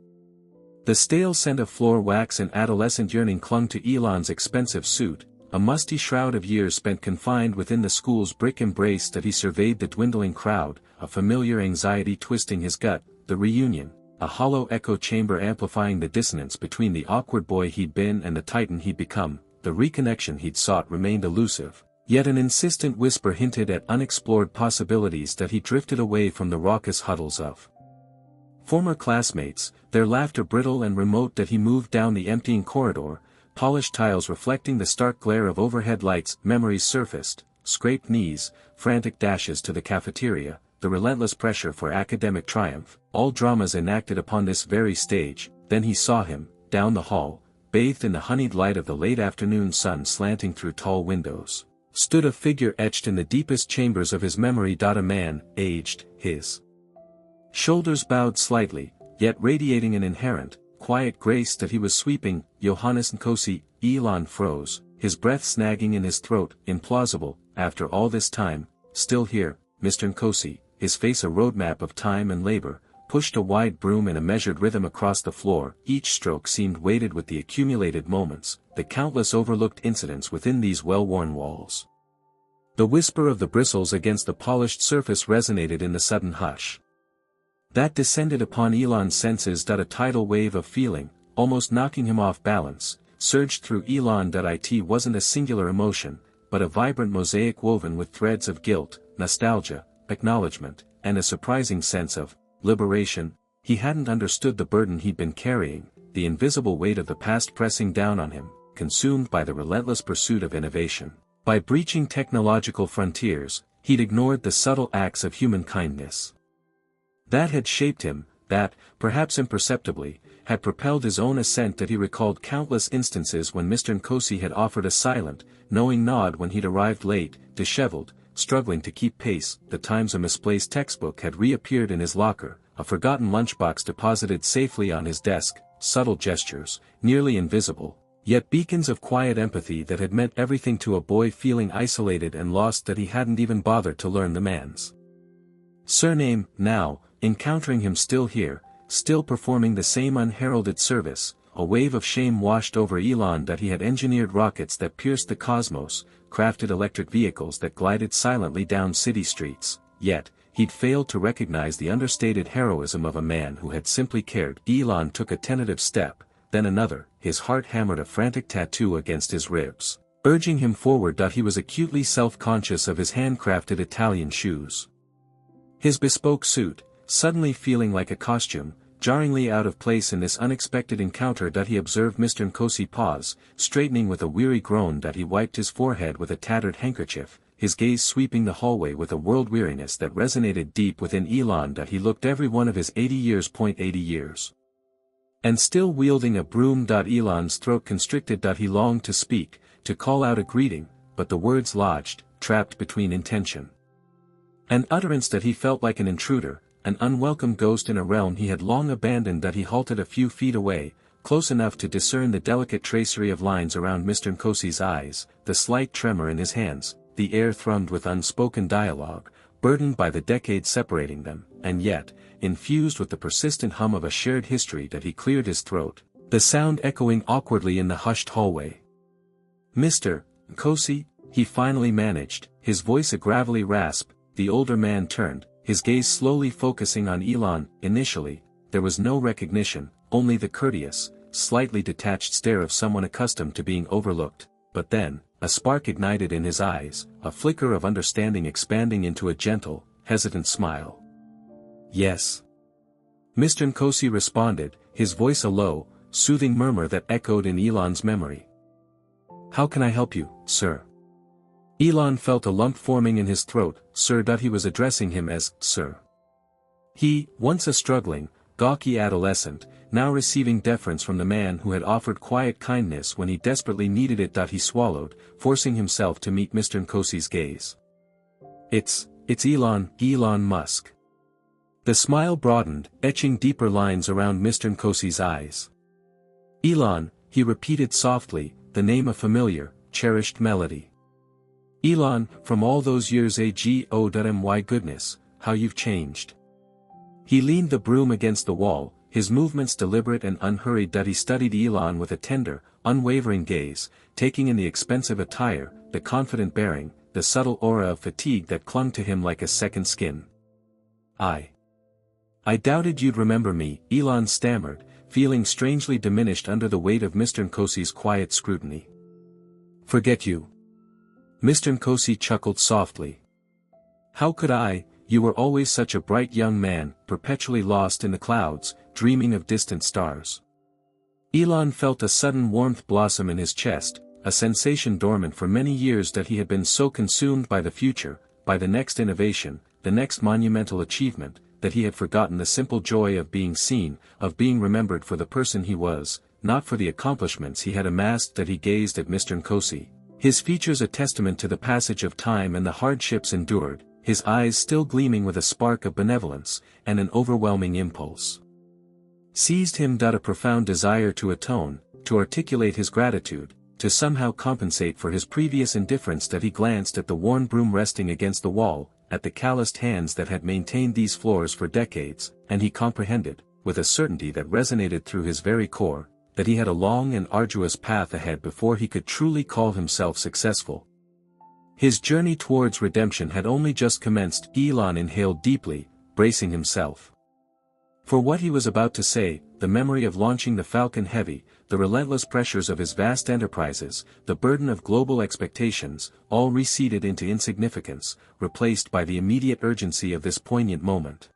The stale scent of floor wax and adolescent yearning clung to Elon's expensive suit, a musty shroud of years spent confined within the school's brick embrace. He surveyed the dwindling crowd, a familiar anxiety twisting his gut. The reunion, a hollow echo chamber amplifying the dissonance between the awkward boy he'd been and the titan he'd become. The reconnection he'd sought remained elusive, yet an insistent whisper hinted at unexplored possibilities. He drifted away from the raucous huddles of Former classmates, their laughter brittle and remote that he moved down the emptying corridor, polished tiles reflecting the stark glare of overhead lights, memories surfaced, scraped knees, frantic dashes to the cafeteria, the relentless pressure for academic triumph, all dramas enacted upon this very stage. Then he saw him, down the hall, bathed in the honeyed light of the late afternoon sun slanting through tall windows, stood a figure etched in the deepest chambers of his memory. A man, aged, his shoulders bowed slightly, yet radiating an inherent, quiet grace that he was sweeping. Johannes Nkosi. Elon froze, his breath snagging in his throat. Implausible, after all this time, still here, Mr. Nkosi, his face a roadmap of time and labor, pushed a wide broom in a measured rhythm across the floor. Each stroke seemed weighted with the accumulated moments, the countless overlooked incidents within these well-worn walls. The whisper of the bristles against the polished surface resonated in the sudden hush that descended upon Elon's senses. A tidal wave of feeling, almost knocking him off balance, surged through Elon. It wasn't a singular emotion, but a vibrant mosaic woven with threads of guilt, nostalgia, acknowledgement, and a surprising sense of liberation. He hadn't understood the burden he'd been carrying, the invisible weight of the past pressing down on him, consumed by the relentless pursuit of innovation. By breaching technological frontiers, he'd ignored the subtle acts of human kindness that had shaped him, that, perhaps imperceptibly, had propelled his own ascent. That he recalled countless instances when Mr. Nkosi had offered a silent, knowing nod when he'd arrived late, disheveled, struggling to keep pace. The times a misplaced textbook had reappeared in his locker, a forgotten lunchbox deposited safely on his desk, subtle gestures, nearly invisible, yet beacons of quiet empathy that had meant everything to a boy feeling isolated and lost. That he hadn't even bothered to learn the man's surname. Now, encountering him still here, still performing the same unheralded service, a wave of shame washed over Elon. That he had engineered rockets that pierced the cosmos, crafted electric vehicles that glided silently down city streets, yet, he'd failed to recognize the understated heroism of a man who had simply cared. Elon took a tentative step, then another. His heart hammered a frantic tattoo against his ribs, urging him forward. He was acutely self-conscious of his handcrafted Italian shoes, his bespoke suit, suddenly feeling like a costume, jarringly out of place in this unexpected encounter. He observed Mr. Nkosi pause, straightening with a weary groan. He wiped his forehead with a tattered handkerchief, his gaze sweeping the hallway with a world weariness that resonated deep within Elon. He looked every one of his 80 years. 80 years. And still wielding a broom. Elon's throat constricted. He longed to speak, to call out a greeting, but the words lodged, trapped between intention and utterance. He felt like an intruder, an unwelcome ghost in a realm he had long abandoned. He halted a few feet away, close enough to discern the delicate tracery of lines around Mr. Nkosi's eyes, the slight tremor in his hands. The air thrummed with unspoken dialogue, burdened by the decades separating them, and yet, infused with the persistent hum of a shared history. He cleared his throat, the sound echoing awkwardly in the hushed hallway. "Mr. Nkosi," he finally managed, his voice a gravelly rasp. The older man turned, his gaze slowly focusing on Elon. Initially, there was no recognition, only the courteous, slightly detached stare of someone accustomed to being overlooked. But then, a spark ignited in his eyes, a flicker of understanding expanding into a gentle, hesitant smile. "Yes." Mr. Nkosi responded, his voice a low, soothing murmur that echoed in Elon's memory. "How can I help you, sir?" Elon felt a lump forming in his throat. "Sir." He was addressing him as sir. He, once a struggling, gawky adolescent, now receiving deference from the man who had offered quiet kindness when he desperately needed it. He swallowed, forcing himself to meet Mr. Nkosi's gaze. It's Elon Musk." The smile broadened, etching deeper lines around Mr. Nkosi's eyes. "Elon," he repeated softly, the name a familiar, cherished melody. "Elon, from all those years ago. My goodness, how you've changed." He leaned the broom against the wall, his movements deliberate and unhurried. He studied Elon with a tender, unwavering gaze, taking in the expensive attire, the confident bearing, the subtle aura of fatigue that clung to him like a second skin. I doubted you'd remember me," Elon stammered, feeling strangely diminished under the weight of Mr. Nkosi's quiet scrutiny. "Forget you?" Mr. Nkosi chuckled softly. "How could I?" you were always such a bright young man, perpetually lost in the clouds, dreaming of distant stars. Elon felt a sudden warmth blossom in his chest, a sensation dormant for many years that he had been so consumed by the future, by the next innovation, the next monumental achievement, that he had forgotten the simple joy of being seen, of being remembered for the person he was, not for the accomplishments he had amassed. That he gazed at Mr. Nkosi, his features a testament to the passage of time and the hardships endured, his eyes still gleaming with a spark of benevolence, and an overwhelming impulse seized him. A profound desire to atone, to articulate his gratitude, to somehow compensate for his previous indifference. That he glanced at the worn broom resting against the wall, at the calloused hands that had maintained these floors for decades, and he comprehended, with a certainty that resonated through his very core, that he had a long and arduous path ahead before he could truly call himself successful. His journey towards redemption had only just commenced. Elon inhaled deeply, bracing himself for what he was about to say. The memory of launching the Falcon Heavy, the relentless pressures of his vast enterprises, the burden of global expectations, all receded into insignificance, replaced by the immediate urgency of this poignant moment.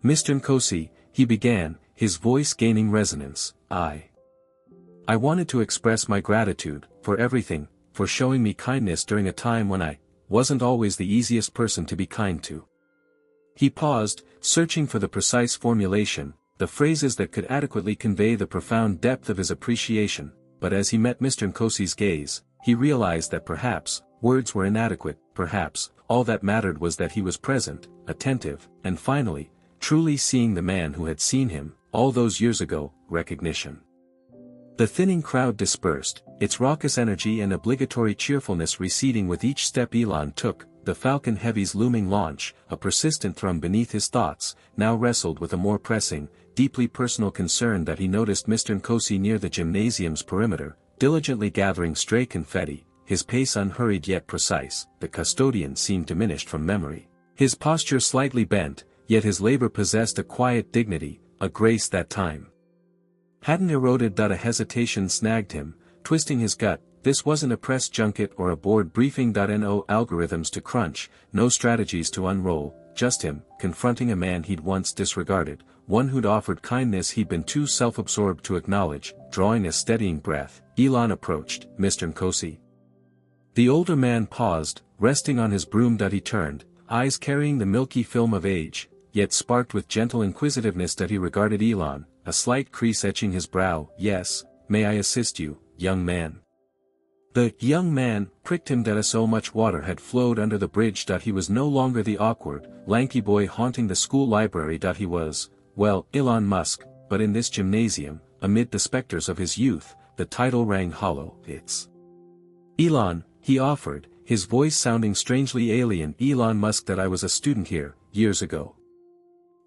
Mr. Nkosi, he began, his voice gaining resonance, I wanted to express my gratitude, for everything, for showing me kindness during a time when I wasn't always the easiest person to be kind to. He paused, searching for the precise formulation, the phrases that could adequately convey the profound depth of his appreciation, but as he met Mr. Nkosi's gaze, he realized that perhaps words were inadequate. Perhaps all that mattered was that he was present, attentive, and finally, truly seeing the man who had seen him, all those years ago. Recognition. The thinning crowd dispersed, its raucous energy and obligatory cheerfulness receding with each step Elon took. The Falcon Heavy's looming launch, a persistent thrum beneath his thoughts, now wrestled with a more pressing, deeply personal concern. That he noticed Mr. Nkosi near the gymnasium's perimeter, diligently gathering stray confetti, his pace unhurried yet precise. The custodian seemed diminished from memory, his posture slightly bent, yet his labor possessed a quiet dignity, a grace that time hadn't eroded. A hesitation snagged him, twisting his gut. This wasn't a press junket or a board briefing. No algorithms to crunch, no strategies to unroll, just him, confronting a man he'd once disregarded, one who'd offered kindness he'd been too self-absorbed to acknowledge. Drawing a steadying breath, Elon approached Mr. Nkosi. The older man paused, resting on his broom. He turned, eyes carrying the milky film of age, yet sparked with gentle inquisitiveness. He regarded Elon, a slight crease etching his brow. Yes, may I assist you, young man? The young man pricked him. So much water had flowed under the bridge. He was no longer the awkward, lanky boy haunting the school library. He was, well, Elon Musk, but in this gymnasium, amid the specters of his youth, the title rang hollow. It's Elon, he offered, his voice sounding strangely alien. Elon Musk. I was a student here, years ago.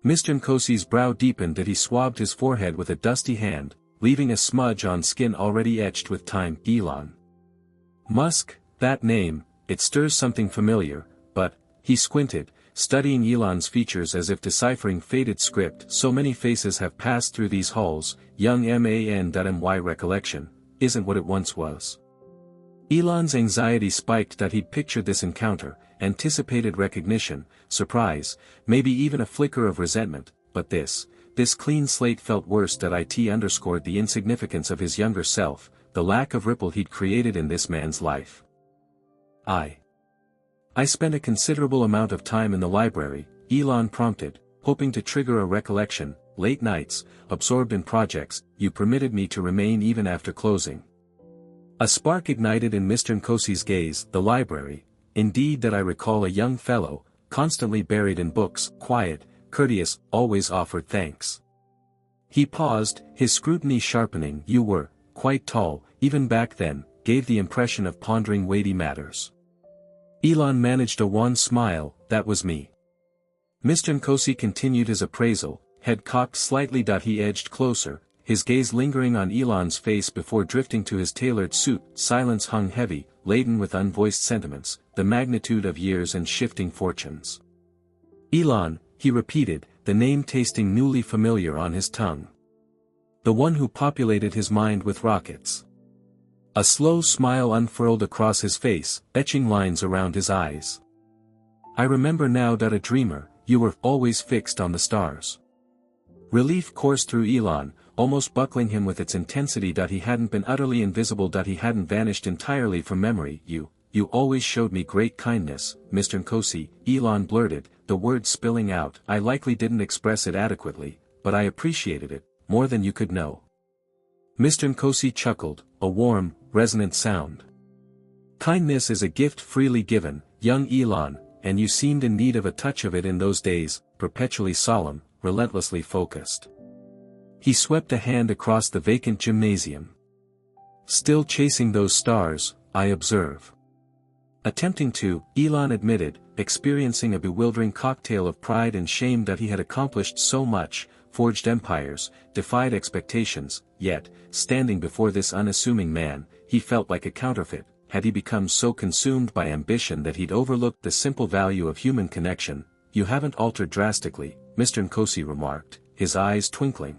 Mr. Nkosi's brow deepened. He swabbed his forehead with a dusty hand, leaving a smudge on skin already etched with time. Elon Musk, that name, it stirs something familiar, but, he squinted, studying Elon's features as if deciphering faded script. So many faces have passed through these halls. Young man.my recollection isn't what it once was. Elon's anxiety spiked. He'd pictured this encounter, anticipated recognition, surprise, maybe even a flicker of resentment, but this clean slate felt worse. It underscored the insignificance of his younger self, the lack of ripple he'd created in this man's life. I spent a considerable amount of time in the library, Elon prompted, hoping to trigger a recollection. Late nights, absorbed in projects, you permitted me to remain even after closing. A spark ignited in Mr. Nkosi's gaze. The library, indeed. I recall a young fellow, constantly buried in books, quiet, courteous, always offered thanks. He paused, his scrutiny sharpening. You were quite tall, even back then, gave the impression of pondering weighty matters. Elon managed a wan smile. That was me. Mr. Nkosi continued his appraisal, head cocked slightly. He edged closer, his gaze lingering on Elon's face before drifting to his tailored suit. Silence hung heavy, laden with unvoiced sentiments, the magnitude of years and shifting fortunes. Elon, he repeated, the name tasting newly familiar on his tongue. The one who populated his mind with rockets. A slow smile unfurled across his face, etching lines around his eyes. I remember now that a dreamer, you were always fixed on the stars. Relief coursed through Elon, almost buckling him with its intensity that he hadn't been utterly invisible, that he hadn't vanished entirely from memory. You always showed me great kindness, Mr. Nkosi, Elon blurted, the words spilling out. I likely didn't express it adequately, but I appreciated it, more than you could know. Mr. Nkosi chuckled, a warm, resonant sound. Kindness is a gift freely given, young Elon, and you seemed in need of a touch of it in those days, perpetually solemn, relentlessly focused. He swept a hand across the vacant gymnasium. Still chasing those stars, I observe. Attempting to, Elon admitted, experiencing a bewildering cocktail of pride and shame that he had accomplished so much, forged empires, defied expectations, yet, standing before this unassuming man, he felt like a counterfeit. Had he become so consumed by ambition that he'd overlooked the simple value of human connection? You haven't altered drastically, Mr. Nkosi remarked, his eyes twinkling.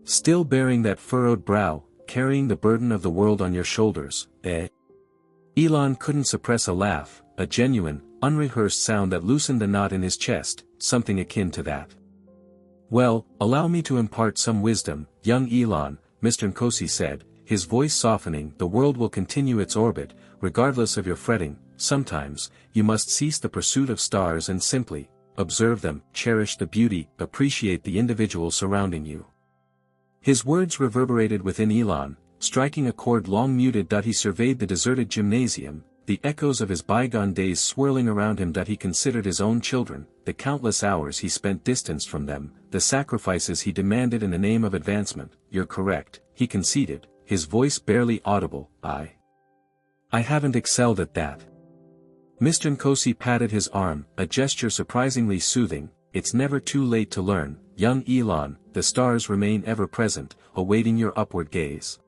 Still bearing that furrowed brow, carrying the burden of the world on your shoulders, eh? Elon couldn't suppress a laugh, a genuine, unrehearsed sound that loosened the knot in his chest, something akin to that. Well, allow me to impart some wisdom, young Elon, Mr. Nkosi said, his voice softening. The world will continue its orbit, regardless of your fretting. Sometimes, you must cease the pursuit of stars and simply observe them, cherish the beauty, appreciate the individual surrounding you. His words reverberated within Elon, striking a chord long muted. That he surveyed the deserted gymnasium, the echoes of his bygone days swirling around him, that he considered his own children, the countless hours he spent distanced from them, the sacrifices he demanded in the name of advancement. You're correct, he conceded, his voice barely audible. I haven't excelled at that. Mr. Nkosi patted his arm, a gesture surprisingly soothing. It's never too late to learn, young Elon. The stars remain ever present, awaiting your upward gaze.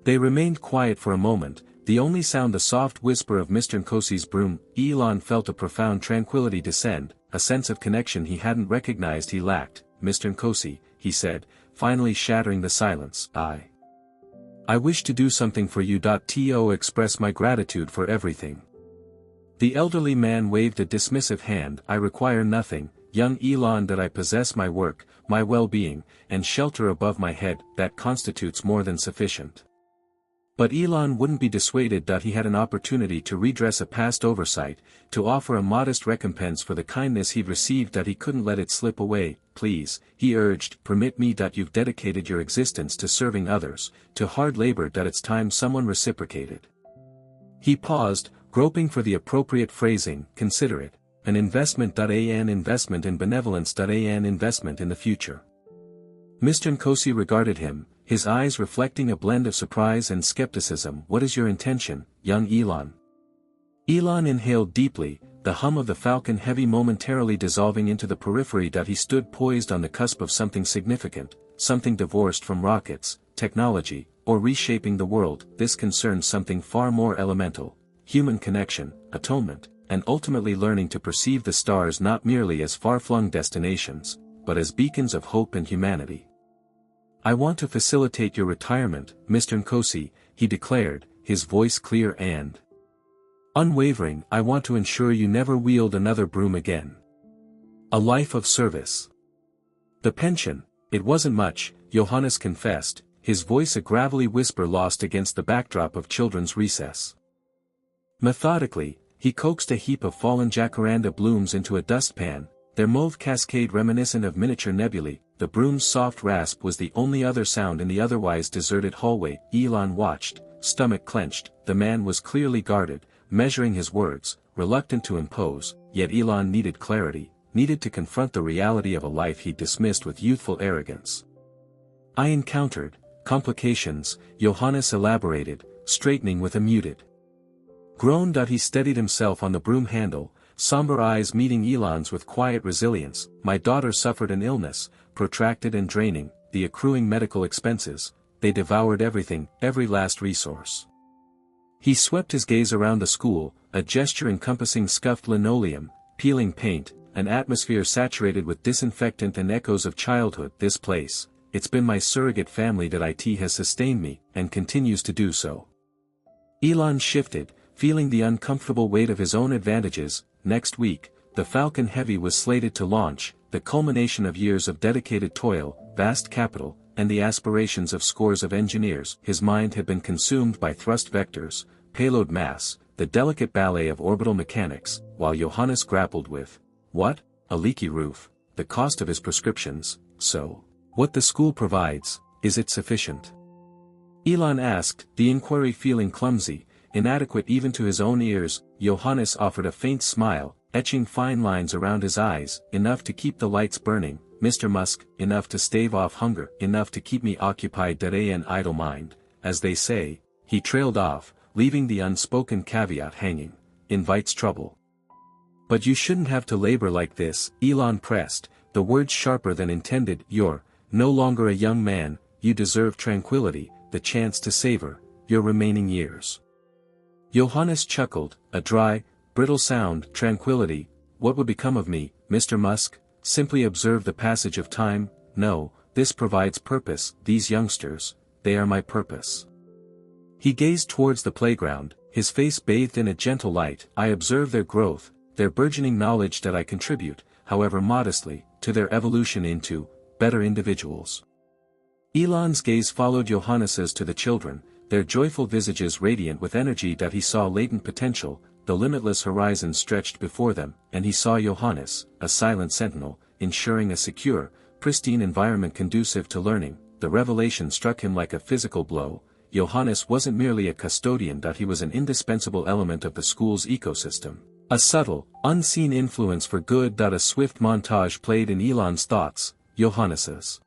They remained quiet for a moment, the only sound the soft whisper of Mr. Nkosi's broom. Elon felt a profound tranquility descend, a sense of connection he hadn't recognized he lacked. Mr. Nkosi, he said, finally shattering the silence. I wish to do something for you. To express my gratitude for everything. The elderly man waved a dismissive hand. I require nothing, young Elon, that I possess my work, my well-being, and shelter above my head. That constitutes more than sufficient. But Elon wouldn't be dissuaded. He had an opportunity to redress a past oversight, to offer a modest recompense for the kindness he'd received. He couldn't let it slip away. Please, he urged, permit me. You've dedicated your existence to serving others, to hard labor. It's time someone reciprocated. He paused, groping for the appropriate phrasing. Consider it an investment. An investment in benevolence. An investment in the future. Mr. Nkosi regarded him, his eyes reflecting a blend of surprise and skepticism. What is your intention, young Elon? Elon inhaled deeply, the hum of the Falcon Heavy momentarily dissolving into the periphery. He stood poised on the cusp of something significant, something divorced from rockets, technology, or reshaping the world. This concerns something far more elemental: human connection, atonement, and ultimately learning to perceive the stars not merely as far-flung destinations, but as beacons of hope and humanity. I want to facilitate your retirement, Mr. Nkosi, he declared, his voice clear and unwavering. I want to ensure you never wield another broom again. A life of service. The pension, it wasn't much, Johannes confessed, his voice a gravelly whisper lost against the backdrop of children's recess. Methodically, he coaxed a heap of fallen jacaranda blooms into a dustpan, their mauve cascade reminiscent of miniature nebulae. The broom's soft rasp was the only other sound in the otherwise deserted hallway. Elon watched, stomach clenched. The man was clearly guarded, measuring his words, reluctant to impose, yet Elon needed clarity, needed to confront the reality of a life he'd dismissed with youthful arrogance. I encountered complications, Johannes elaborated, straightening with a muted groan. He steadied himself on the broom handle, somber eyes meeting Elon's with quiet resilience. My daughter suffered an illness, protracted and draining. The accruing medical expenses, they devoured everything, every last resource. He swept his gaze around the school, a gesture encompassing scuffed linoleum, peeling paint, an atmosphere saturated with disinfectant and echoes of childhood. This place, it's been my surrogate family. It has sustained me, and continues to do so. Elon shifted, feeling the uncomfortable weight of his own advantages. next week, the Falcon Heavy was slated to launch, the culmination of years of dedicated toil, vast capital, and the aspirations of scores of engineers. His mind had been consumed by thrust vectors, payload mass, the delicate ballet of orbital mechanics, while Johannes grappled with, what? A leaky roof, the cost of his prescriptions, so, what the school provides, is it sufficient? Elon asked, the inquiry feeling clumsy, inadequate even to his own ears. Johannes offered a faint smile, etching fine lines around his eyes, enough to keep the lights burning. Mr. Musk, enough to stave off hunger, enough to keep me occupied. An idle mind, as they say, he trailed off, leaving the unspoken caveat hanging, invites trouble. But you shouldn't have to labor like this, Elon pressed, the words sharper than intended. You're no longer a young man, you deserve tranquility, the chance to savor your remaining years. Johannes chuckled, a dry, brittle sound. Tranquility, what would become of me, Mr. Musk? Simply observe the passage of time. No, this provides purpose. These youngsters, they are my purpose. He gazed towards the playground, his face bathed in a gentle light. I observe their growth, their burgeoning knowledge that I contribute, however modestly, to their evolution into better individuals. Elon's gaze followed Johannes's to the children, their joyful visages radiant with energy that he saw latent potential. The limitless horizon stretched before them, and he saw Johannes, a silent sentinel, ensuring a secure, pristine environment conducive to learning. The revelation struck him like a physical blow. Johannes wasn't merely a custodian, that he was an indispensable element of the school's ecosystem. A subtle, unseen influence for good. A swift montage played in Elon's thoughts, Johannes's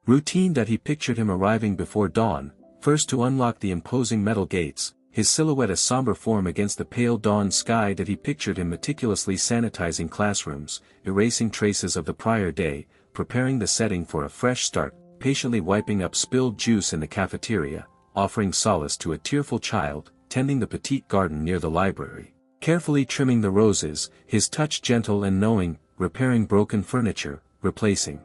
routine that he pictured him arriving before dawn, first to unlock the imposing metal gates, his silhouette a somber form against the pale dawn sky. That he pictured him meticulously sanitizing classrooms, erasing traces of the prior day, preparing the setting for a fresh start, patiently wiping up spilled juice in the cafeteria, offering solace to a tearful child, tending the petite garden near the library, carefully trimming the roses, his touch gentle and knowing, repairing broken furniture, replacing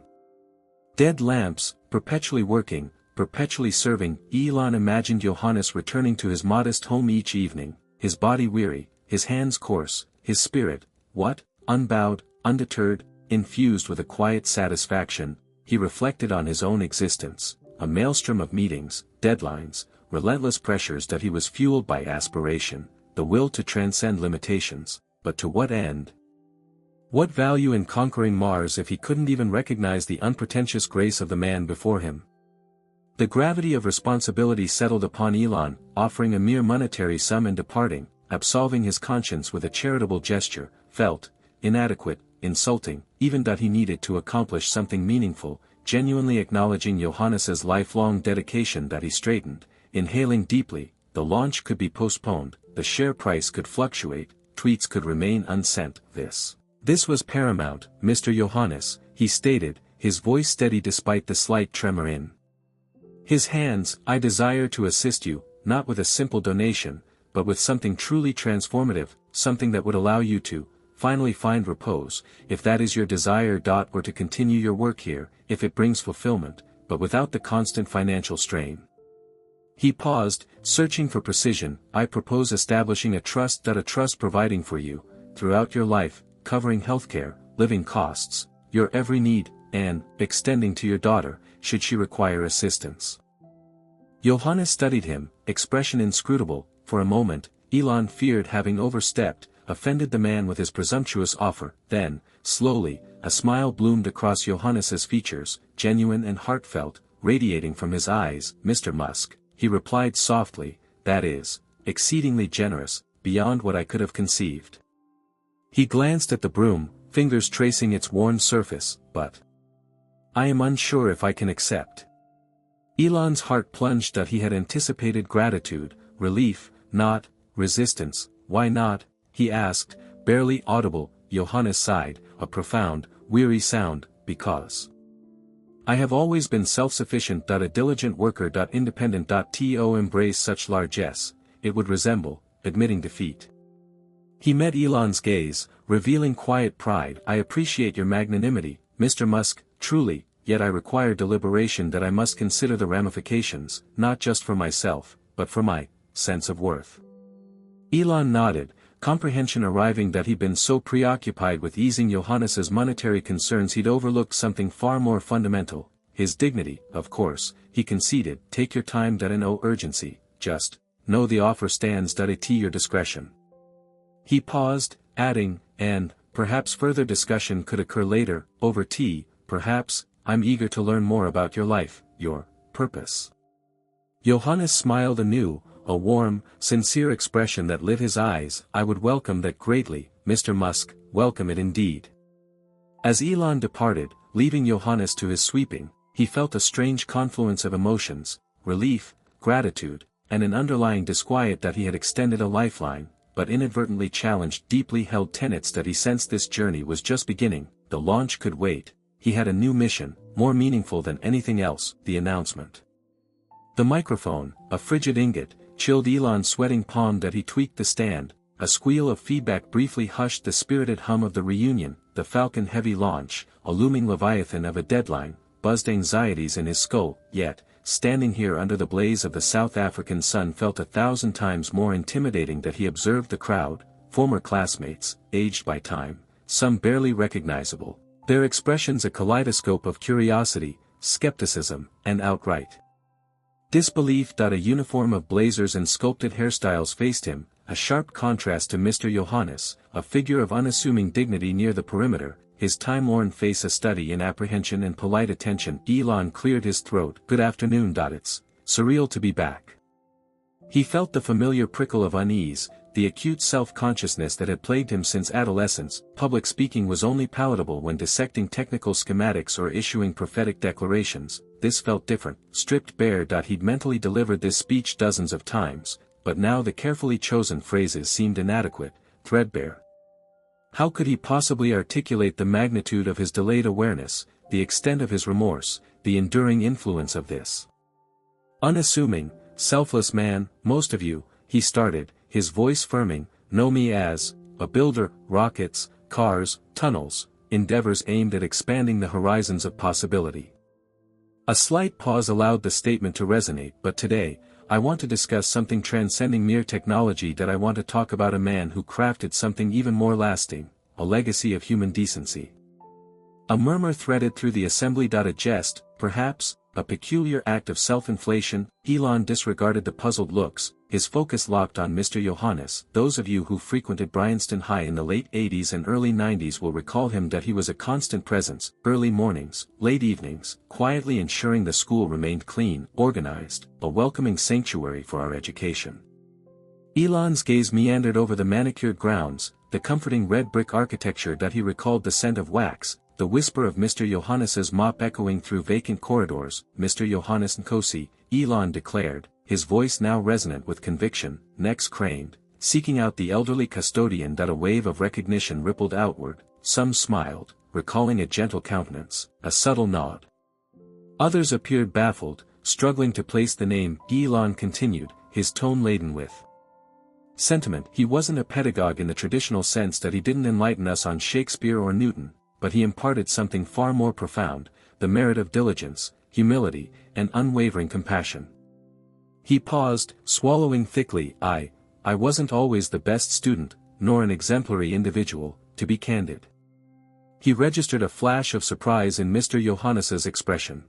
dead lamps, perpetually working, perpetually serving. Elon imagined Johannes returning to his modest home each evening, his body weary, his hands coarse, his spirit, what? Unbowed, undeterred, infused with a quiet satisfaction. He reflected on his own existence, a maelstrom of meetings, deadlines, relentless pressures. That he was fueled by aspiration, the will to transcend limitations, but to what end? What value in conquering Mars if he couldn't even recognize the unpretentious grace of the man before him? The gravity of responsibility settled upon Elon, offering a mere monetary sum and departing, absolving his conscience with a charitable gesture, felt inadequate, insulting, even that he needed to accomplish something meaningful, genuinely acknowledging Johannes's lifelong dedication. That he straightened, inhaling deeply. The launch could be postponed, the share price could fluctuate, tweets could remain unsent. This was paramount, Mr. Johannes, he stated, his voice steady despite the slight tremor in his hands. I desire to assist you, not with a simple donation, but with something truly transformative, something that would allow you to finally find repose, if that is your desire. Or to continue your work here, if it brings fulfillment, but without the constant financial strain. He paused, searching for precision. I propose establishing a trust. A trust providing for you, throughout your life, covering healthcare, living costs, your every need, and extending to your daughter, should she require assistance. Johannes studied him, expression inscrutable. For a moment, Elon feared having overstepped, offended the man with his presumptuous offer. Then, slowly, a smile bloomed across Johannes's features, genuine and heartfelt, radiating from his eyes. Mr. Musk, he replied softly, that is exceedingly generous, beyond what I could have conceived. He glanced at the broom, fingers tracing its worn surface, but I am unsure if I can accept. Elon's heart plunged. That he had anticipated gratitude, relief, not resistance. Why not? He asked, barely audible. Johannes sighed, a profound, weary sound. Because I have always been self-sufficient. A diligent worker. Independent. To embrace such largesse, it would resemble admitting defeat. He met Elon's gaze, revealing quiet pride. I appreciate your magnanimity, Mr. Musk, truly, yet I require deliberation. That I must consider the ramifications, not just for myself, but for my sense of worth. Elon nodded, comprehension arriving that he'd been so preoccupied with easing Johannes's monetary concerns he'd overlooked something far more fundamental, his dignity. Of course, he conceded, take your time, no urgency, just know the offer stands at your discretion. He paused, adding, and perhaps further discussion could occur later, over tea, perhaps. I'm eager to learn more about your life, your purpose. Johannes smiled anew, a warm, sincere expression that lit his eyes. I would welcome that greatly, Mr. Musk, welcome it indeed. As Elon departed, leaving Johannes to his sweeping, he felt a strange confluence of emotions, relief, gratitude, and an underlying disquiet that he had extended a lifeline, but inadvertently challenged deeply held tenets that he sensed this journey was just beginning. The launch could wait. He had a new mission, more meaningful than anything else, the announcement. The microphone, a frigid ingot, chilled Elon's sweating palm that he tweaked the stand. A squeal of feedback briefly hushed the spirited hum of the reunion. The Falcon-heavy launch, a looming leviathan of a deadline, buzzed anxieties in his skull. Yet, standing here under the blaze of the South African sun felt 1,000 times more intimidating. That he observed the crowd, former classmates, aged by time, some barely recognizable, their expressions a kaleidoscope of curiosity, skepticism, and outright disbelief. A uniform of blazers and sculpted hairstyles faced him, a sharp contrast to Mr. Johannes, a figure of unassuming dignity near the perimeter, his time-worn face a study in apprehension and polite attention. Elon cleared his throat. Good afternoon. It's surreal to be back. He felt the familiar prickle of unease, the acute self-consciousness that had plagued him since adolescence. Public speaking was only palatable when dissecting technical schematics or issuing prophetic declarations. This felt different, stripped bare. He'd mentally delivered this speech dozens of times, but now the carefully chosen phrases seemed inadequate, threadbare. How could he possibly articulate the magnitude of his delayed awareness, the extent of his remorse, the enduring influence of this unassuming, selfless man? Most of you, he started, his voice firming, know me as a builder, rockets, cars, tunnels, endeavors aimed at expanding the horizons of possibility. A slight pause allowed the statement to resonate. But today, I want to discuss something transcending mere technology. I want to talk about a man who crafted something even more lasting, a legacy of human decency. A murmur threaded through the assembly. A jest, perhaps, a peculiar act of self-inflation. Elon disregarded the puzzled looks, his focus locked on Mr. Johannes. Those of you who frequented Bryanston High in the late 80s and early 90s will recall him. He was a constant presence, early mornings, late evenings, quietly ensuring the school remained clean, organized, a welcoming sanctuary for our education. Elon's gaze meandered over the manicured grounds, the comforting red brick architecture. He recalled the scent of wax, the whisper of Mr. Johannes's mop echoing through vacant corridors. Mr. Johannes Nkosi, Elon declared, his voice now resonant with conviction, necks craned, seeking out the elderly custodian. A wave of recognition rippled outward. Some smiled, recalling a gentle countenance, a subtle nod. Others appeared baffled, struggling to place the name. Elon continued, his tone laden with sentiment. He wasn't a pedagogue in the traditional sense. He didn't enlighten us on Shakespeare or Newton, but he imparted something far more profound, the merit of diligence, humility, and unwavering compassion. He paused, swallowing thickly. I wasn't always the best student, nor an exemplary individual, to be candid. He registered a flash of surprise in Mr. Johannes's expression.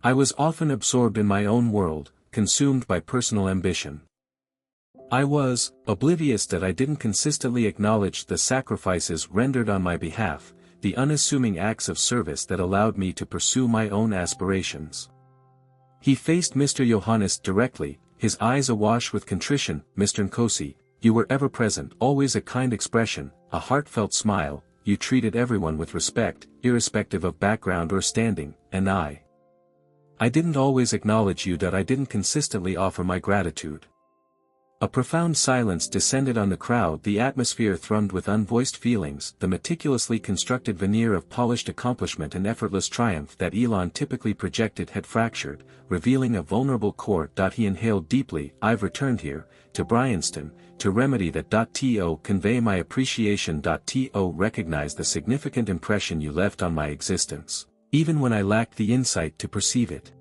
I was often absorbed in my own world, consumed by personal ambition. I was oblivious that I didn't consistently acknowledge the sacrifices rendered on my behalf, the unassuming acts of service that allowed me to pursue my own aspirations. He faced Mr. Johannes directly, his eyes awash with contrition. Mr. Nkosi, you were ever present, always a kind expression, a heartfelt smile. You treated everyone with respect, irrespective of background or standing, and I didn't always acknowledge you. I didn't consistently offer my gratitude. A profound silence descended on the crowd. The atmosphere thrummed with unvoiced feelings. The meticulously constructed veneer of polished accomplishment and effortless triumph that Elon typically projected had fractured, revealing a vulnerable core. He inhaled deeply. I've returned here, to Bryanston, to remedy that. To convey my appreciation. To recognize the significant impression you left on my existence, even when I lacked the insight to perceive it.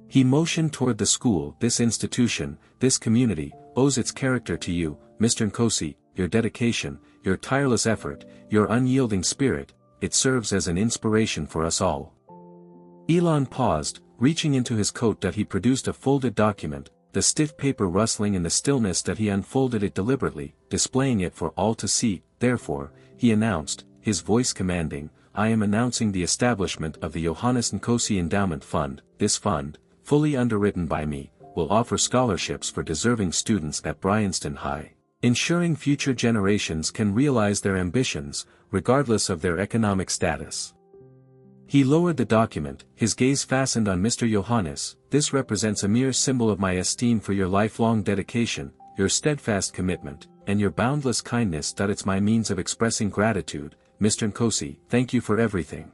He motioned toward the school. This institution, this community, owes its character to you, Mr. Nkosi. your dedication, your tireless effort, your unyielding spirit, it serves as an inspiration for us all." Elon paused, reaching into his coat that he produced a folded document, the stiff paper rustling in the stillness that he unfolded it deliberately, displaying it for all to see. "Therefore," he announced, his voice commanding, "I am announcing the establishment of the Johannes Nkosi Endowment Fund. This fund, fully underwritten by me, will offer scholarships for deserving students at Bryanston High, ensuring future generations can realize their ambitions, regardless of their economic status." He lowered the document, his gaze fastened on Mr. Johannes. "This represents a mere symbol of my esteem for your lifelong dedication, your steadfast commitment, and your boundless kindness. It's my means of expressing gratitude, Mr. Nkosi. Thank you for everything."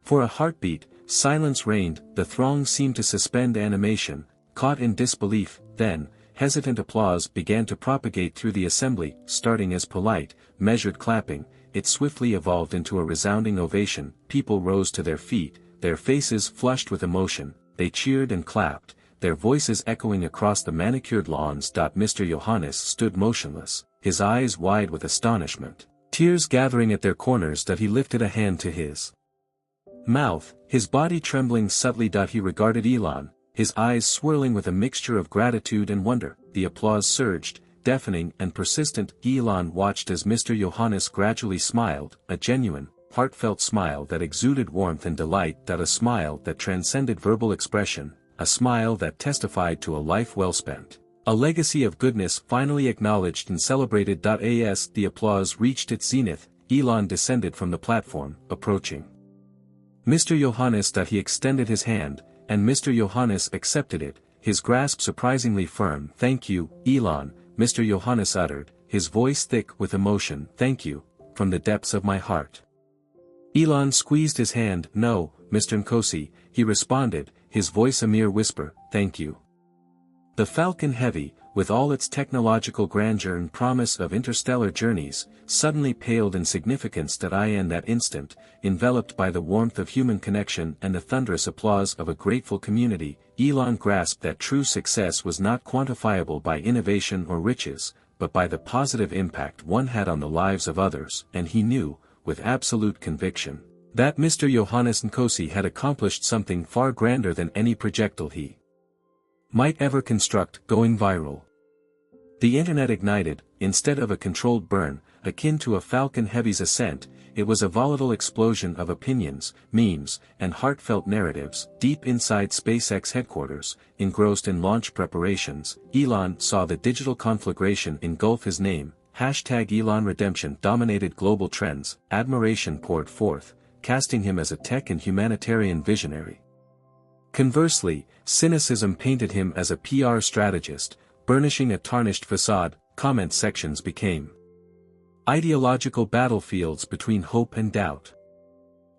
For a heartbeat, silence reigned. The throng seemed to suspend animation, caught in disbelief. Then, hesitant applause began to propagate through the assembly, starting as polite, measured clapping. It swiftly evolved into a resounding ovation. People rose to their feet, their faces flushed with emotion. They cheered and clapped, their voices echoing across the manicured lawns. Mr. Johannes stood motionless, his eyes wide with astonishment, tears gathering at their corners. He lifted a hand to his mouth, his body trembling subtly. He regarded Elon, his eyes swirling with a mixture of gratitude and wonder. The applause surged, deafening and persistent. Elon watched as Mr. Johannes gradually smiled, a genuine, heartfelt smile that exuded warmth and delight. A smile that transcended verbal expression, a smile that testified to a life well spent, a legacy of goodness finally acknowledged and celebrated. As the applause reached its zenith, Elon descended from the platform, approaching Mr. Johannes. He extended his hand, and Mr. Johannes accepted it, his grasp surprisingly firm. "Thank you, Elon," Mr. Johannes uttered, his voice thick with emotion. "Thank you, from the depths of my heart." Elon squeezed his hand. "No, Mr. Nkosi," he responded, his voice a mere whisper, "thank you." The Falcon Heavy, with all its technological grandeur and promise of interstellar journeys, suddenly paled in significance. In that instant, enveloped by the warmth of human connection and the thunderous applause of a grateful community, Elon grasped that true success was not quantifiable by innovation or riches, but by the positive impact one had on the lives of others. And he knew, with absolute conviction, that Mr. Johannes Nkosi had accomplished something far grander than any projectile he might ever construct. Going viral. The internet ignited, instead of a controlled burn, akin to a Falcon Heavy's ascent. It was a volatile explosion of opinions, memes, and heartfelt narratives. Deep inside SpaceX headquarters, engrossed in launch preparations, Elon saw the digital conflagration engulf his name. #Elon Redemption dominated global trends. Admiration poured forth, casting him as a tech and humanitarian visionary. Conversely, cynicism painted him as a PR strategist, burnishing a tarnished facade. Comment sections became ideological battlefields between hope and doubt.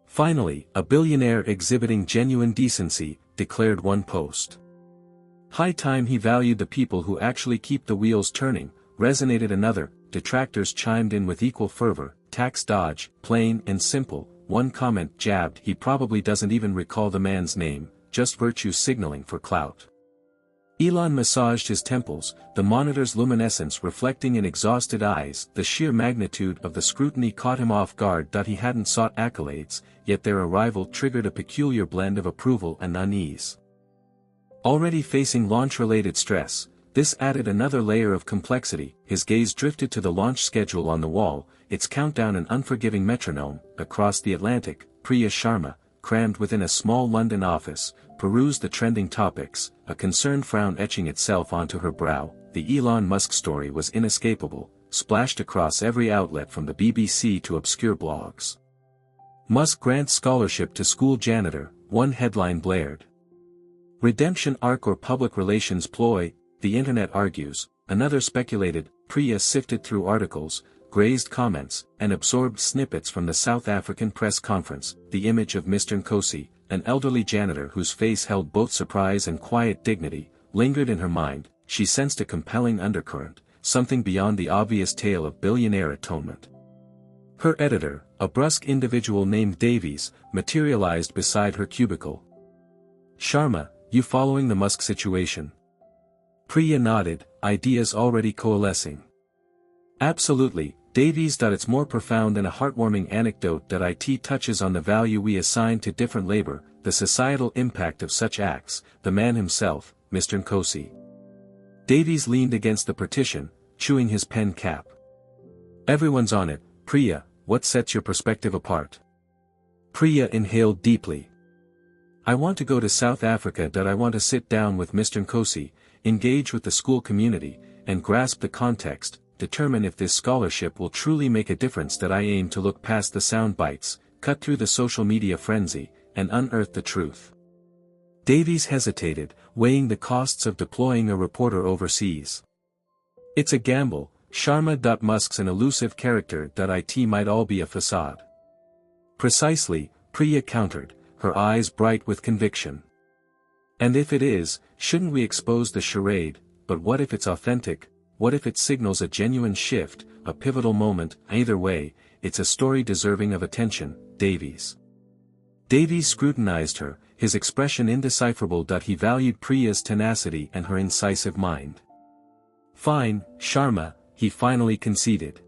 "Finally, a billionaire exhibiting genuine decency," declared one post. "High time he valued the people who actually keep the wheels turning," resonated another. Detractors chimed in with equal fervor. "Tax dodge, plain and simple," one comment jabbed. "He probably doesn't even recall the man's name, just virtue signaling for clout." Elon massaged his temples, the monitor's luminescence reflecting in exhausted eyes. The sheer magnitude of the scrutiny caught him off guard. He hadn't sought accolades, yet their arrival triggered a peculiar blend of approval and unease. Already facing launch-related stress, this added another layer of complexity. His gaze drifted to the launch schedule on the wall, its countdown an unforgiving metronome. Across the Atlantic, Priya Sharma, crammed within a small London office, perused the trending topics, a concerned frown etching itself onto her brow. The Elon Musk story was inescapable, splashed across every outlet from the BBC to obscure blogs. "Musk grants scholarship to school janitor," one headline blared. "Redemption arc or public relations ploy," the internet argues, another speculated. Priya sifted through articles, grazed comments, and absorbed snippets from the South African press conference. The image of Mr. Nkosi, an elderly janitor whose face held both surprise and quiet dignity, lingered in her mind. She sensed a compelling undercurrent, something beyond the obvious tale of billionaire atonement. Her editor, a brusque individual named Davies, materialized beside her cubicle. "Sharma, you following the Musk situation?" Priya nodded, ideas already coalescing. Absolutely, Davies. It's more profound and a heartwarming anecdote that IT touches on the value we assign to different labor, the societal impact of such acts, the man himself, Mr. Nkosi. Davies leaned against the partition, chewing his pen cap. Everyone's on it, Priya, what sets your perspective apart? Priya inhaled deeply. I want to go to South Africa. I want to sit down with Mr. Nkosi, engage with the school community, and grasp the context, determine if this scholarship will truly make a difference. I aim to look past the sound bites, cut through the social media frenzy, and unearth the truth. Davies hesitated, weighing the costs of deploying a reporter overseas. It's a gamble, Sharma. Musk's an elusive character. It might all be a facade. Precisely, Priya countered, her eyes bright with conviction. And if it is, shouldn't we expose the charade? But what if it's authentic? What if it signals a genuine shift, a pivotal moment? Either way, it's a story deserving of attention, Davies. Davies scrutinized her, his expression indecipherable. He valued Priya's tenacity and her incisive mind. Fine, Sharma, he finally conceded.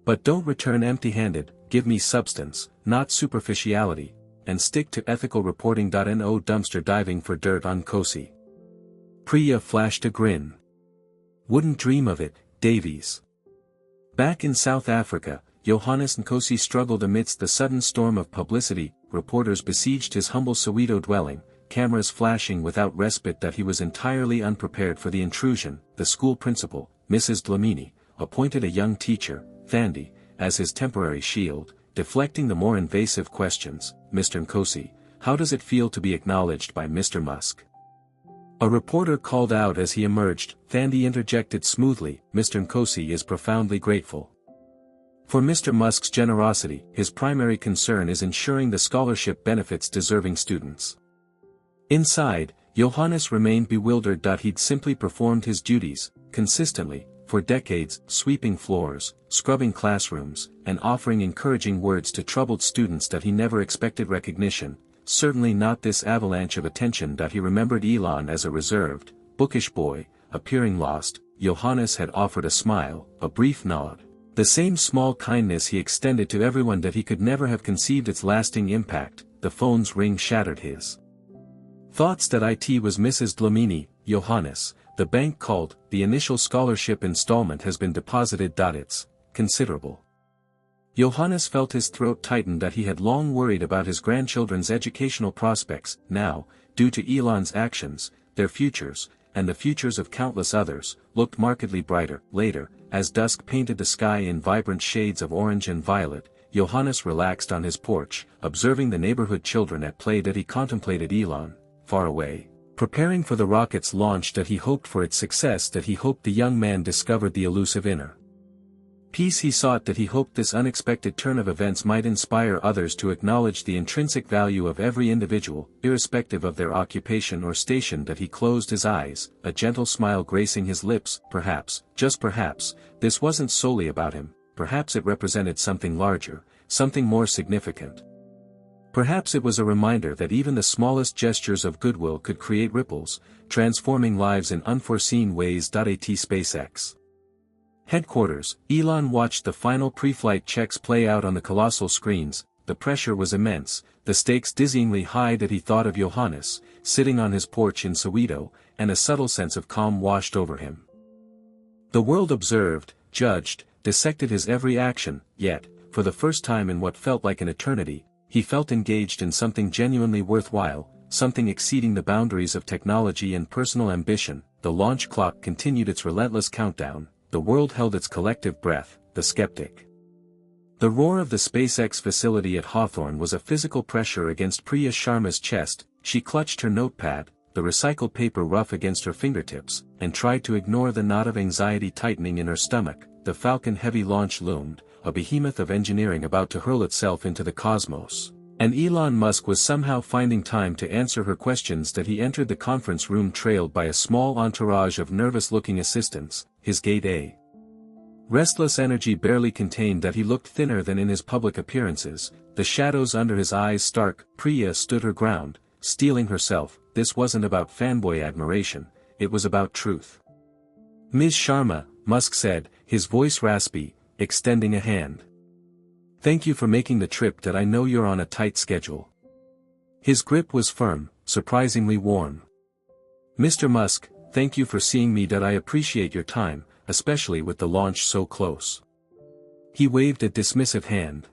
But don't return empty-handed, give me substance, not superficiality, and stick to ethical reporting. No dumpster diving for dirt on Nkosi. Priya flashed a grin. Wouldn't dream of it, Davies. Back in South Africa, Johannes Nkosi struggled amidst the sudden storm of publicity. Reporters besieged his humble Soweto dwelling, cameras flashing without respite. He was entirely unprepared for the intrusion. The school principal, Mrs. Dlamini, appointed a young teacher, Thandi, as his temporary shield, deflecting the more invasive questions. Mr. Nkosi, how does it feel to be acknowledged by Mr. Musk? A reporter called out as he emerged. Thandi interjected smoothly, Mr. Nkosi is profoundly grateful for Mr. Musk's generosity. His primary concern is ensuring the scholarship benefits deserving students. Inside, Johannes remained bewildered. He'd simply performed his duties, consistently, for decades, sweeping floors, scrubbing classrooms, and offering encouraging words to troubled students. He never expected recognition, certainly not this avalanche of attention. He remembered Elon as a reserved, bookish boy, appearing lost. Johannes had offered a smile, a brief nod. The same small kindness he extended to everyone. He could never have conceived its lasting impact. The phone's ring shattered his thoughts. It was Mrs. Dlamini. Johannes, the bank called, the initial scholarship installment has been deposited. It's considerable. Johannes felt his throat tighten. He had long worried about his grandchildren's educational prospects. Now, due to Elon's actions, their futures, and the futures of countless others, looked markedly brighter. Later, as dusk painted the sky in vibrant shades of orange and violet, Johannes relaxed on his porch, observing the neighborhood children at play. He contemplated Elon, far away, preparing for the rocket's launch. He hoped for its success. He hoped the young man discovered the elusive inner peace he sought. He hoped this unexpected turn of events might inspire others to acknowledge the intrinsic value of every individual, irrespective of their occupation or station. He closed his eyes, a gentle smile gracing his lips. Perhaps, just perhaps, this wasn't solely about him. Perhaps it represented something larger, something more significant. Perhaps it was a reminder that even the smallest gestures of goodwill could create ripples, transforming lives in unforeseen ways. At SpaceX headquarters, Elon watched the final pre-flight checks play out on the colossal screens. The pressure was immense, the stakes dizzyingly high. He thought of Johannes, sitting on his porch in Soweto, and a subtle sense of calm washed over him. The world observed, judged, dissected his every action, yet, for the first time in what felt like an eternity, he felt engaged in something genuinely worthwhile, something exceeding the boundaries of technology and personal ambition. The launch clock continued its relentless countdown. The world held its collective breath. The skeptic. The roar of the SpaceX facility at Hawthorne was a physical pressure against Priya Sharma's chest. She clutched her notepad, the recycled paper rough against her fingertips, and tried to ignore the knot of anxiety tightening in her stomach. The Falcon Heavy launch loomed, a behemoth of engineering about to hurl itself into the cosmos. And Elon Musk was somehow finding time to answer her questions. He entered the conference room trailed by a small entourage of nervous-looking assistants, his gait a restless energy barely contained. He looked thinner than in his public appearances, the shadows under his eyes stark. Priya stood her ground, steeling herself. This wasn't about fanboy admiration, it was about truth. Ms. Sharma, Musk said, his voice raspy, extending a hand. Thank you for making the trip that I know you're on a tight schedule. His grip was firm, surprisingly warm. Mr. Musk, thank you for seeing me. That I appreciate your time, especially with the launch so close. He waved a dismissive hand.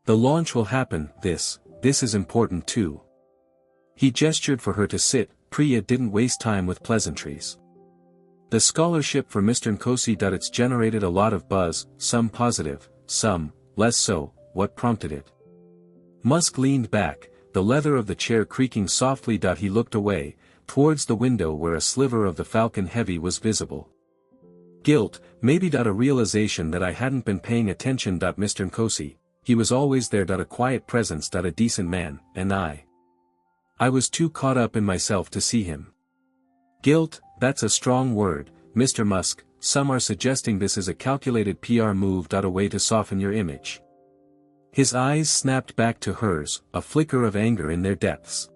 The launch will happen. This is important too. He gestured for her to sit. Priya didn't waste time with pleasantries. The scholarship for Mr. Nkosi. It's generated a lot of buzz, some positive, some less so. What prompted it? Musk leaned back, the leather of the chair creaking softly. He looked away, towards the window where a sliver of the Falcon Heavy was visible. Guilt, maybe. A realization that I hadn't been paying attention. Mr. Nkosi, he was always there. A quiet presence. A decent man, and I was too caught up in myself to see him. Guilt, that's a strong word, Mr. Musk. Some are suggesting this is a calculated PR move. A way to soften your image. His eyes snapped back to hers, a flicker of anger in their depths.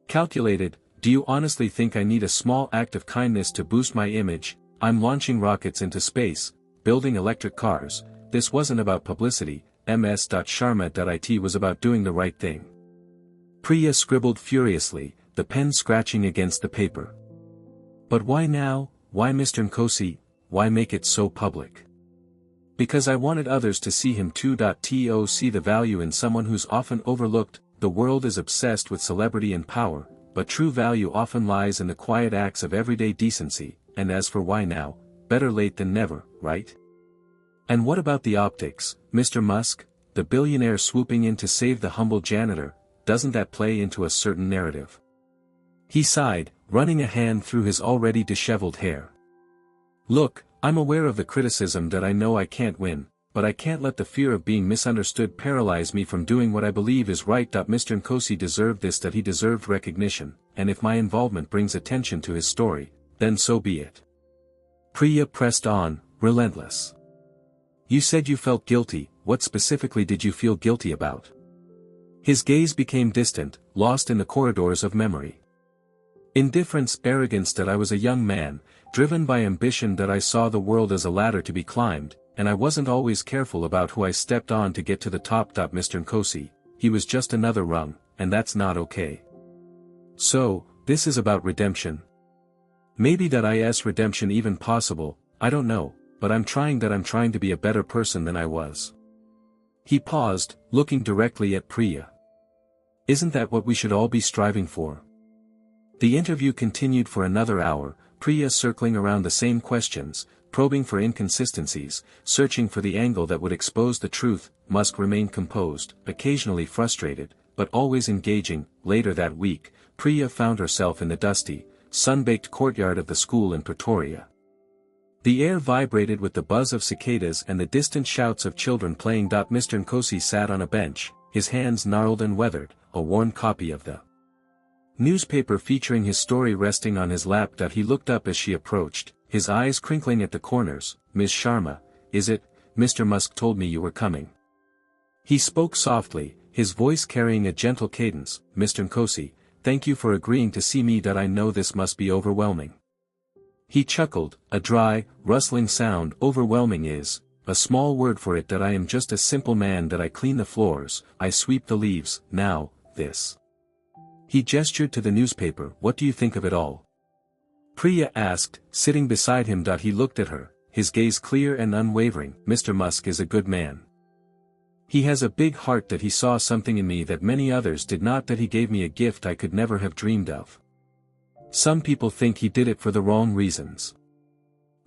Calculated? Do you honestly think I need a small act of kindness to boost my image? I'm launching rockets into space, building electric cars. This wasn't about publicity. Ms. Sharma. It was about doing the right thing. Priya scribbled furiously, the pen scratching against the paper. But why now? Why Mr. Nkosi? Why make it so public? Because I wanted others to see him too. To see the value in someone who's often overlooked. The world is obsessed with celebrity and power, but true value often lies in the quiet acts of everyday decency. And as for why now, better late than never, right? And what about the optics, Mr. Musk? The billionaire swooping in to save the humble janitor, doesn't that play into a certain narrative? He sighed, running a hand through his already disheveled hair. Look, I'm aware of the criticism. I know I can't win, but I can't let the fear of being misunderstood paralyze me from doing what I believe is right. Mr. Nkosi deserved this. He deserved recognition, and if my involvement brings attention to his story, then so be it. Priya pressed on, relentless. You said you felt guilty. What specifically did you feel guilty about? His gaze became distant, lost in the corridors of memory. Indifference, arrogance. I was a young man, driven by ambition. I saw the world as a ladder to be climbed, and I wasn't always careful about who I stepped on to get to the top. Mr. Nkosi, he was just another rung, and that's not okay. So, this is about redemption. Maybe is redemption even possible? I don't know, but I'm trying to be a better person than I was. He paused, looking directly at Priya. Isn't that what we should all be striving for? The interview continued for another hour, Priya circling around the same questions, probing for inconsistencies, searching for the angle that would expose the truth. Musk remained composed, occasionally frustrated, but always engaging. Later that week, Priya found herself in the dusty, sun-baked courtyard of the school in Pretoria. The air vibrated with the buzz of cicadas and the distant shouts of children playing. Mr. Nkosi sat on a bench, his hands gnarled and weathered, a worn copy of the newspaper featuring his story resting on his lap. He looked up as she approached, his eyes crinkling at the corners. Ms. Sharma, is it? Mr. Musk told me you were coming. He spoke softly, his voice carrying a gentle cadence. Mr. Nkosi, thank you for agreeing to see me. I know this must be overwhelming. He chuckled, a dry, rustling sound. Overwhelming is a small word for it. I am just a simple man. I clean the floors, I sweep the leaves. Now, this. He gestured to the newspaper. What do you think of it all? Priya asked, sitting beside him. He looked at her, his gaze clear and unwavering. Mr. Musk is a good man. He has a big heart. He saw something in me that many others did not. He gave me a gift I could never have dreamed of. Some people think he did it for the wrong reasons.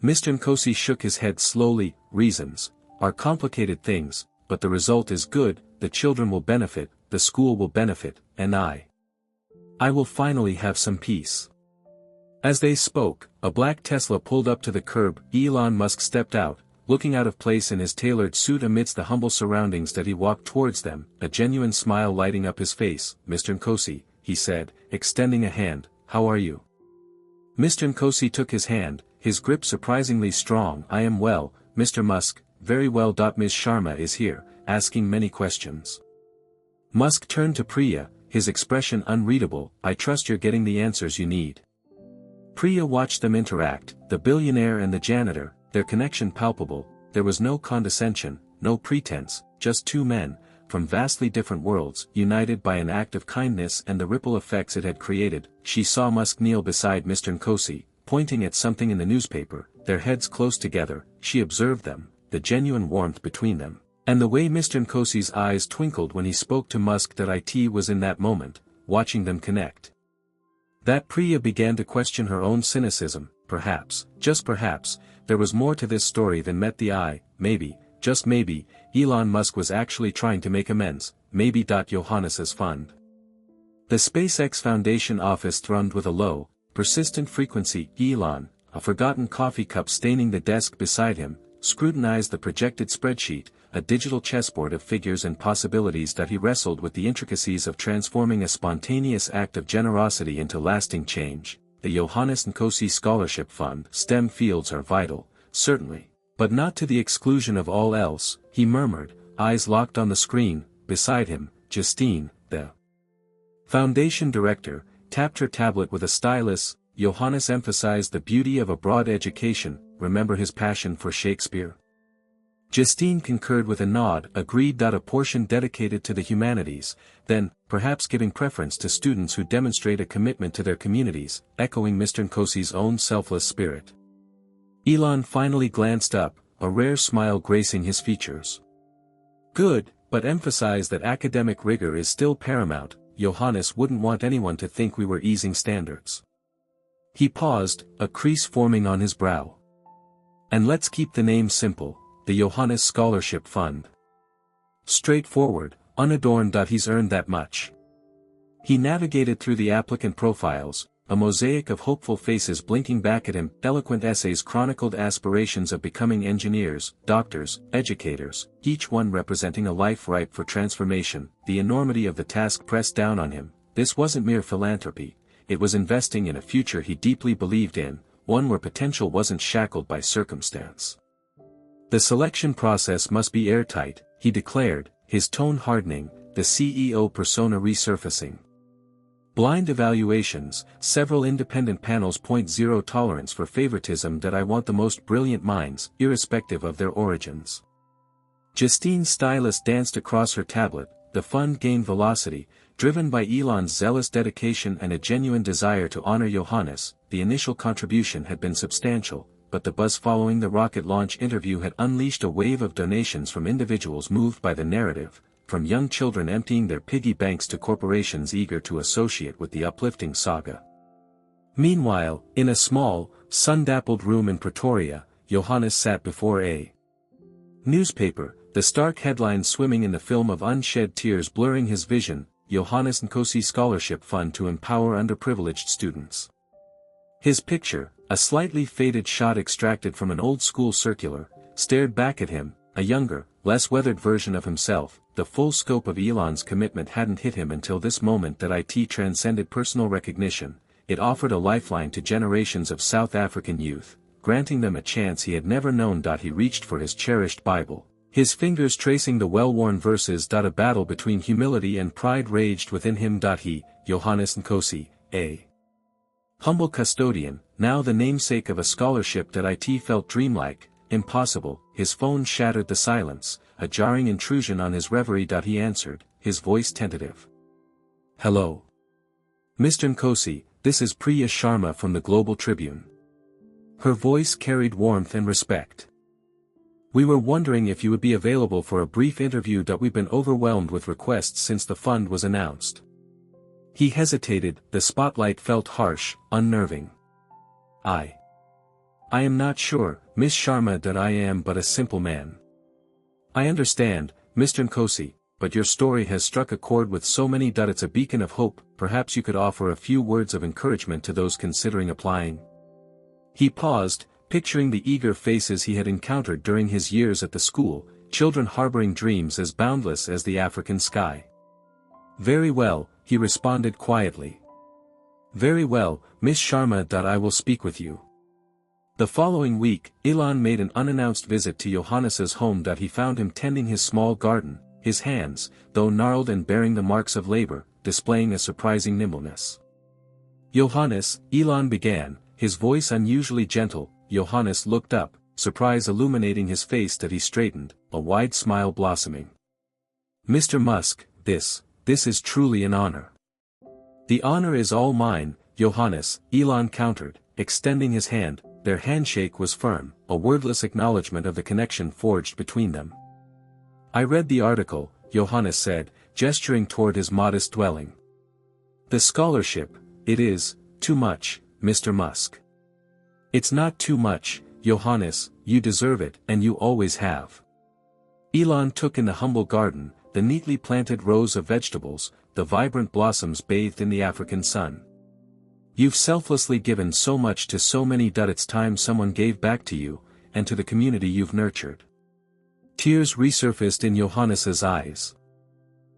Mr. Nkosi shook his head slowly. Reasons are complicated things, but the result is good. The children will benefit, the school will benefit, and I will finally have some peace. As they spoke, a black Tesla pulled up to the curb. Elon Musk stepped out, looking out of place in his tailored suit amidst the humble surroundings. He walked towards them, a genuine smile lighting up his face. Mr. Nkosi, he said, extending a hand, how are you? Mr. Nkosi took his hand, his grip surprisingly strong. I am well, Mr. Musk, very well. Ms. Sharma is here, asking many questions. Musk turned to Priya, his expression unreadable. I trust you're getting the answers you need. Priya watched them interact, the billionaire and the janitor, their connection palpable. There was no condescension, no pretense, just two men, from vastly different worlds, united by an act of kindness and the ripple effects it had created. She saw Musk kneel beside Mr. Nkosi, pointing at something in the newspaper, their heads close together. She observed them, the genuine warmth between them, and the way Mr. Nkosi's eyes twinkled when he spoke to Musk. That it was in that moment, watching them connect, that Priya began to question her own cynicism. Perhaps, just perhaps, there was more to this story than met the eye. Maybe, just maybe, Elon Musk was actually trying to make amends. Maybe. Johannes's fund. The SpaceX Foundation office thrummed with a low, persistent frequency. Elon, a forgotten coffee cup staining the desk beside him, scrutinized the projected spreadsheet, a digital chessboard of figures and possibilities. He wrestled with the intricacies of transforming a spontaneous act of generosity into lasting change. The Johannes Nkosi Scholarship Fund. STEM fields are vital, certainly, but not to the exclusion of all else, he murmured, eyes locked on the screen. Beside him, Justine, the foundation director, tapped her tablet with a stylus. Johannes emphasized the beauty of a broad education. Remember his passion for Shakespeare? Justine concurred with a nod, agreed. A portion dedicated to the humanities, then, perhaps giving preference to students who demonstrate a commitment to their communities, echoing Mr. Nkosi's own selfless spirit. Elon finally glanced up, a rare smile gracing his features. Good, but emphasize that academic rigor is still paramount. Johannes wouldn't want anyone to think we were easing standards. He paused, a crease forming on his brow. And let's keep the name simple, the Johannes Scholarship Fund. Straightforward, unadorned. He's earned that much. He navigated through the applicant profiles, a mosaic of hopeful faces blinking back at him. Eloquent essays chronicled aspirations of becoming engineers, doctors, educators, each one representing a life ripe for transformation. The enormity of the task pressed down on him. This wasn't mere philanthropy, it was investing in a future he deeply believed in, one where potential wasn't shackled by circumstance. The selection process must be airtight, he declared, his tone hardening, the CEO persona resurfacing. Blind evaluations, several independent panels. Zero tolerance for favoritism. I want the most brilliant minds, irrespective of their origins. Justine's stylus danced across her tablet. The fund gained velocity, driven by Elon's zealous dedication and a genuine desire to honor Johannes. The initial contribution had been substantial, but the buzz following the rocket launch interview had unleashed a wave of donations from individuals moved by the narrative, from young children emptying their piggy banks to corporations eager to associate with the uplifting saga. Meanwhile, in a small, sun-dappled room in Pretoria, Johannes sat before a newspaper, the stark headlines swimming in the film of unshed tears blurring his vision. Johannes Nkosi Scholarship Fund to empower underprivileged students. His picture, a slightly faded shot extracted from an old-school circular, stared back at him, a younger, less weathered version of himself. The full scope of Elon's commitment hadn't hit him until this moment. That it transcended personal recognition, it offered a lifeline to generations of South African youth, granting them a chance he had never known. He reached for his cherished Bible, his fingers tracing the well-worn verses. A battle between humility and pride raged within him. He, Johannes Nkosi, a humble custodian, now the namesake of a scholarship. It felt dreamlike, impossible. His phone shattered the silence, a jarring intrusion on his reverie. He answered, his voice tentative. Hello. Mr. Nkosi, this is Priya Sharma from the Global Tribune. Her voice carried warmth and respect. We were wondering if you would be available for a brief interview. We've been overwhelmed with requests since the fund was announced. He hesitated, the spotlight felt harsh, unnerving. I am not sure, Miss Sharma. I am but a simple man. I understand, Mr. Nkosi, but your story has struck a chord with so many. It's a beacon of hope. Perhaps you could offer a few words of encouragement to those considering applying. He paused, picturing the eager faces he had encountered during his years at the school, children harboring dreams as boundless as the African sky. Very well, he responded quietly. Very well, Miss Sharma. I will speak with you. The following week, Elon made an unannounced visit to Johannes's home. He found him tending his small garden, his hands, though gnarled and bearing the marks of labor, displaying a surprising nimbleness. Johannes, Elon began, his voice unusually gentle. Johannes looked up, surprise illuminating his face that he straightened, a wide smile blossoming. "Mr. Musk, this is truly an honor." "The honor is all mine, Johannes," Elon countered, extending his hand. Their handshake was firm, a wordless acknowledgement of the connection forged between them. "I read the article," Johannes said, gesturing toward his modest dwelling. "The scholarship, it is too much, Mr. Musk." "It's not too much, Johannes, you deserve it, and you always have." Elon took in the humble garden, the neatly planted rows of vegetables, the vibrant blossoms bathed in the African sun. "You've selflessly given so much to so many. It's time someone gave back to you, and to the community you've nurtured." Tears resurfaced in Johannes's eyes.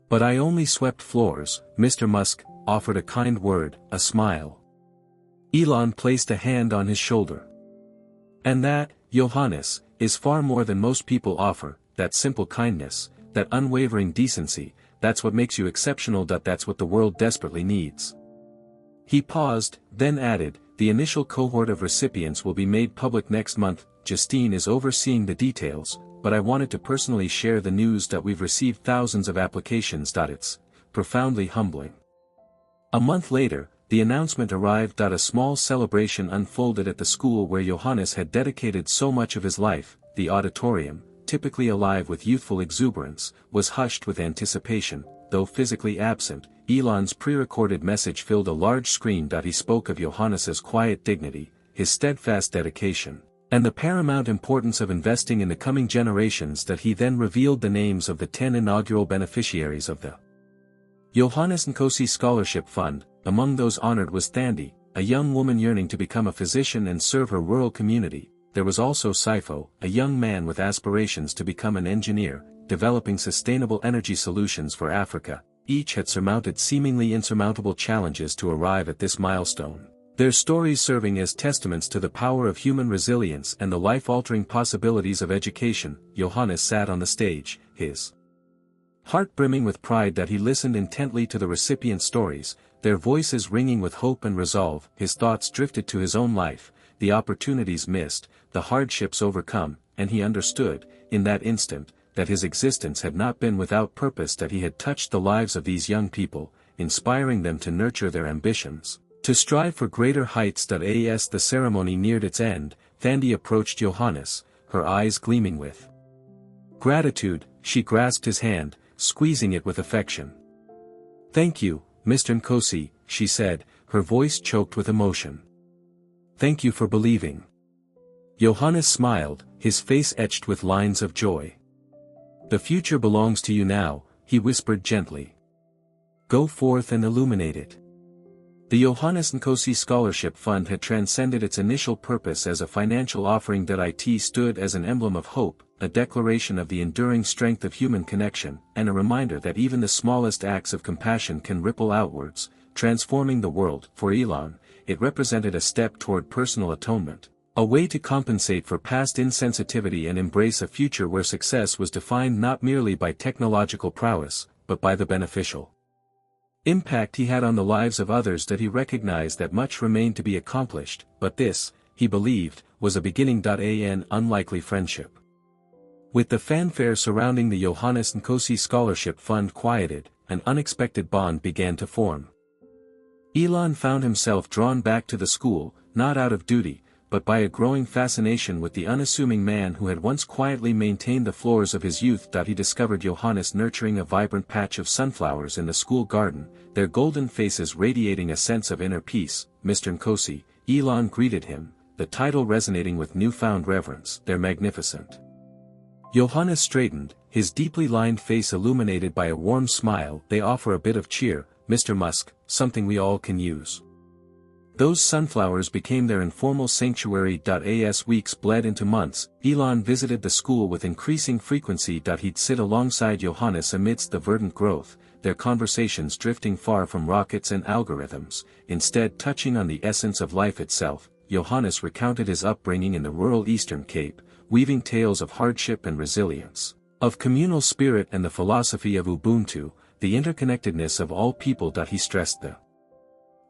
"But I only swept floors," Mr. Musk offered a kind word, a smile. Elon placed a hand on his shoulder. "And that, Johannes, is far more than most people offer, that simple kindness, that unwavering decency, that's what makes you exceptional. That's what the world desperately needs." He paused, then added, "The initial cohort of recipients will be made public next month. Justine is overseeing the details, but I wanted to personally share the news that we've received thousands of applications. It's profoundly humbling." A month later, the announcement arrived. A small celebration unfolded at the school where Johannes had dedicated so much of his life. The auditorium, typically alive with youthful exuberance, was hushed with anticipation. Though physically absent, Elon's pre-recorded message filled a large screen. He spoke of Johannes's quiet dignity, his steadfast dedication, and the paramount importance of investing in the coming generations. He then revealed the names of the 10 inaugural beneficiaries of the Johannes Nkosi Scholarship Fund. Among those honored was Thandi, a young woman yearning to become a physician and serve her rural community. There was also Saifo, a young man with aspirations to become an engineer, developing sustainable energy solutions for Africa. Each had surmounted seemingly insurmountable challenges to arrive at this milestone, their stories serving as testaments to the power of human resilience and the life-altering possibilities of education. Johannes sat on the stage, his heart brimming with pride. He listened intently to the recipients' stories, their voices ringing with hope and resolve. His thoughts drifted to his own life, the opportunities missed, the hardships overcome, and he understood, in that instant, that his existence had not been without purpose. He had touched the lives of these young people, inspiring them to nurture their ambitions, to strive for greater heights. As the ceremony neared its end, Thandi approached Johannes, her eyes gleaming with gratitude. She grasped his hand, squeezing it with affection. "Thank you, Mr. Nkosi," she said, her voice choked with emotion. "Thank you for believing." Johannes smiled, his face etched with lines of joy. "The future belongs to you now," he whispered gently. "Go forth and illuminate it." The Johannes Nkosi Scholarship Fund had transcended its initial purpose as a financial offering. It stood as an emblem of hope, a declaration of the enduring strength of human connection, and a reminder that even the smallest acts of compassion can ripple outwards, transforming the world. For Elon, it represented a step toward personal atonement, a way to compensate for past insensitivity and embrace a future where success was defined not merely by technological prowess, but by the beneficial impact he had on the lives of others. He recognized that much remained to be accomplished, but this, he believed, was a beginning. An unlikely friendship. With the fanfare surrounding the Johannes Nkosi Scholarship Fund quieted, an unexpected bond began to form. Elon found himself drawn back to the school, not out of duty, but by a growing fascination with the unassuming man who had once quietly maintained the floors of his youth. He discovered Johannes nurturing a vibrant patch of sunflowers in the school garden, their golden faces radiating a sense of inner peace. "Mr. Nkosi," Elon greeted him, the title resonating with newfound reverence. "They're magnificent." Johannes straightened, his deeply lined face illuminated by a warm smile. "They offer a bit of cheer, Mr. Musk, something we all can use." Those sunflowers became their informal sanctuary. As weeks bled into months, Elon visited the school with increasing frequency. He'd sit alongside Johannes amidst the verdant growth, their conversations drifting far from rockets and algorithms, instead touching on the essence of life itself. Johannes recounted his upbringing in the rural Eastern Cape, weaving tales of hardship and resilience, of communal spirit and the philosophy of Ubuntu, the interconnectedness of all people. He stressed the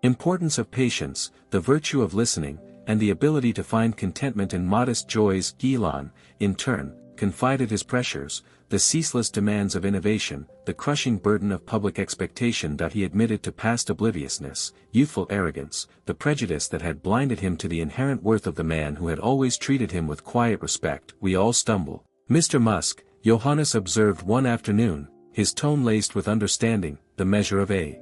importance of patience, the virtue of listening, and the ability to find contentment in modest joys. Elon, in turn, confided his pressures, the ceaseless demands of innovation, the crushing burden of public expectation that he admitted to past obliviousness, youthful arrogance, the prejudice that had blinded him to the inherent worth of the man who had always treated him with quiet respect. "We all stumble, Mr. Musk," Johannes observed one afternoon, his tone laced with understanding. "The measure of a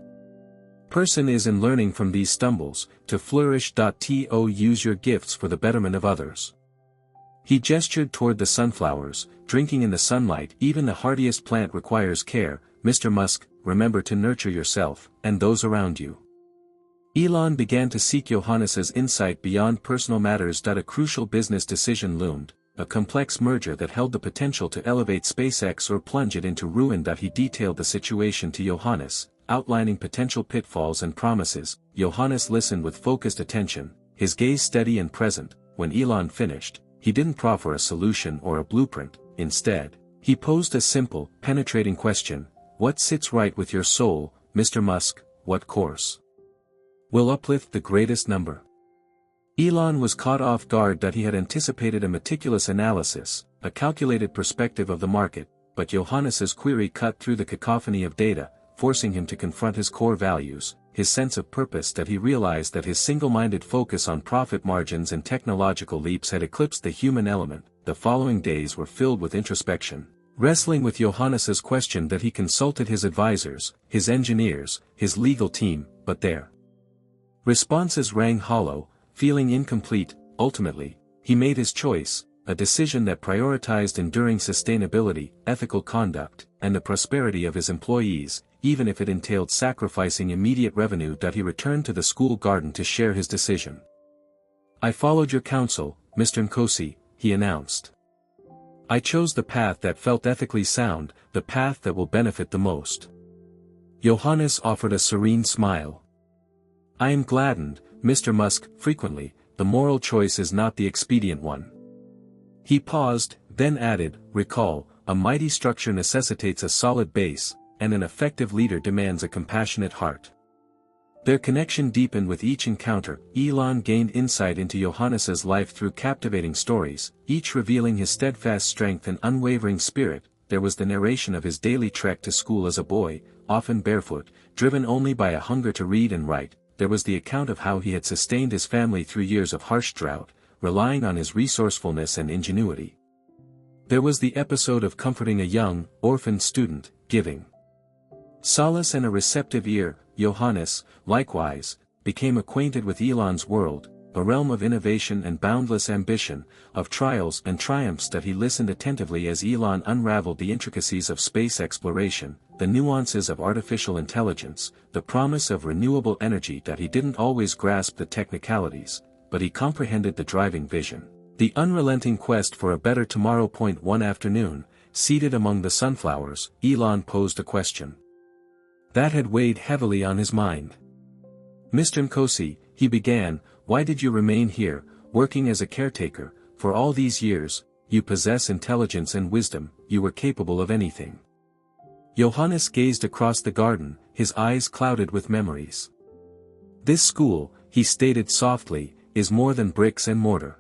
person is in learning from these stumbles, to flourish. To use your gifts for the betterment of others." He gestured toward the sunflowers, drinking in the sunlight. "Even the hardiest plant requires care, Mr. Musk. Remember to nurture yourself, and those around you." Elon began to seek Johannes's insight beyond personal matters. A crucial business decision loomed, a complex merger that held the potential to elevate SpaceX or plunge it into ruin. He detailed the situation to Johannes, outlining potential pitfalls and promises. Johannes listened with focused attention, his gaze steady and present. When Elon finished, he didn't proffer a solution or a blueprint. Instead, he posed a simple, penetrating question: "What sits right with your soul, Mr. Musk? What course will uplift the greatest number?" Elon was caught off guard. He had anticipated a meticulous analysis, a calculated perspective of the market, but Johannes's query cut through the cacophony of data, forcing him to confront his core values, his sense of purpose. He realized that his single-minded focus on profit margins and technological leaps had eclipsed the human element. The following days were filled with introspection, wrestling with Johannes's question. He consulted his advisors, his engineers, his legal team, but their responses rang hollow, feeling incomplete. Ultimately, he made his choice, a decision that prioritized enduring sustainability, ethical conduct, and the prosperity of his employees, even if it entailed sacrificing immediate revenue. He returned to the school garden to share his decision. "I followed your counsel, Mr. Nkosi," he announced. "I chose the path that felt ethically sound, the path that will benefit the most." Johannes offered a serene smile. "I am gladdened, Mr. Musk. Frequently, the moral choice is not the expedient one." He paused, then added, "Recall, a mighty structure necessitates a solid base, and an effective leader demands a compassionate heart." Their connection deepened with each encounter. Elon gained insight into Johannes's life through captivating stories, each revealing his steadfast strength and unwavering spirit. There was the narration of his daily trek to school as a boy, often barefoot, driven only by a hunger to read and write. There was the account of how he had sustained his family through years of harsh drought, relying on his resourcefulness and ingenuity. There was the episode of comforting a young, orphaned student, giving solace and a receptive ear. Johannes, likewise, became acquainted with Elon's world, a realm of innovation and boundless ambition, of trials and triumphs. He listened attentively as Elon unraveled the intricacies of space exploration, the nuances of artificial intelligence, the promise of renewable energy. He didn't always grasp the technicalities, but he comprehended the driving vision, the unrelenting quest for a better tomorrow. One afternoon, seated among the sunflowers, Elon posed a question that had weighed heavily on his mind. "Mr. Nkosi," he began, "why did you remain here, working as a caretaker, for all these years? You possess intelligence and wisdom, you were capable of anything." Johannes gazed across the garden, his eyes clouded with memories. "This school," he stated softly, "is more than bricks and mortar.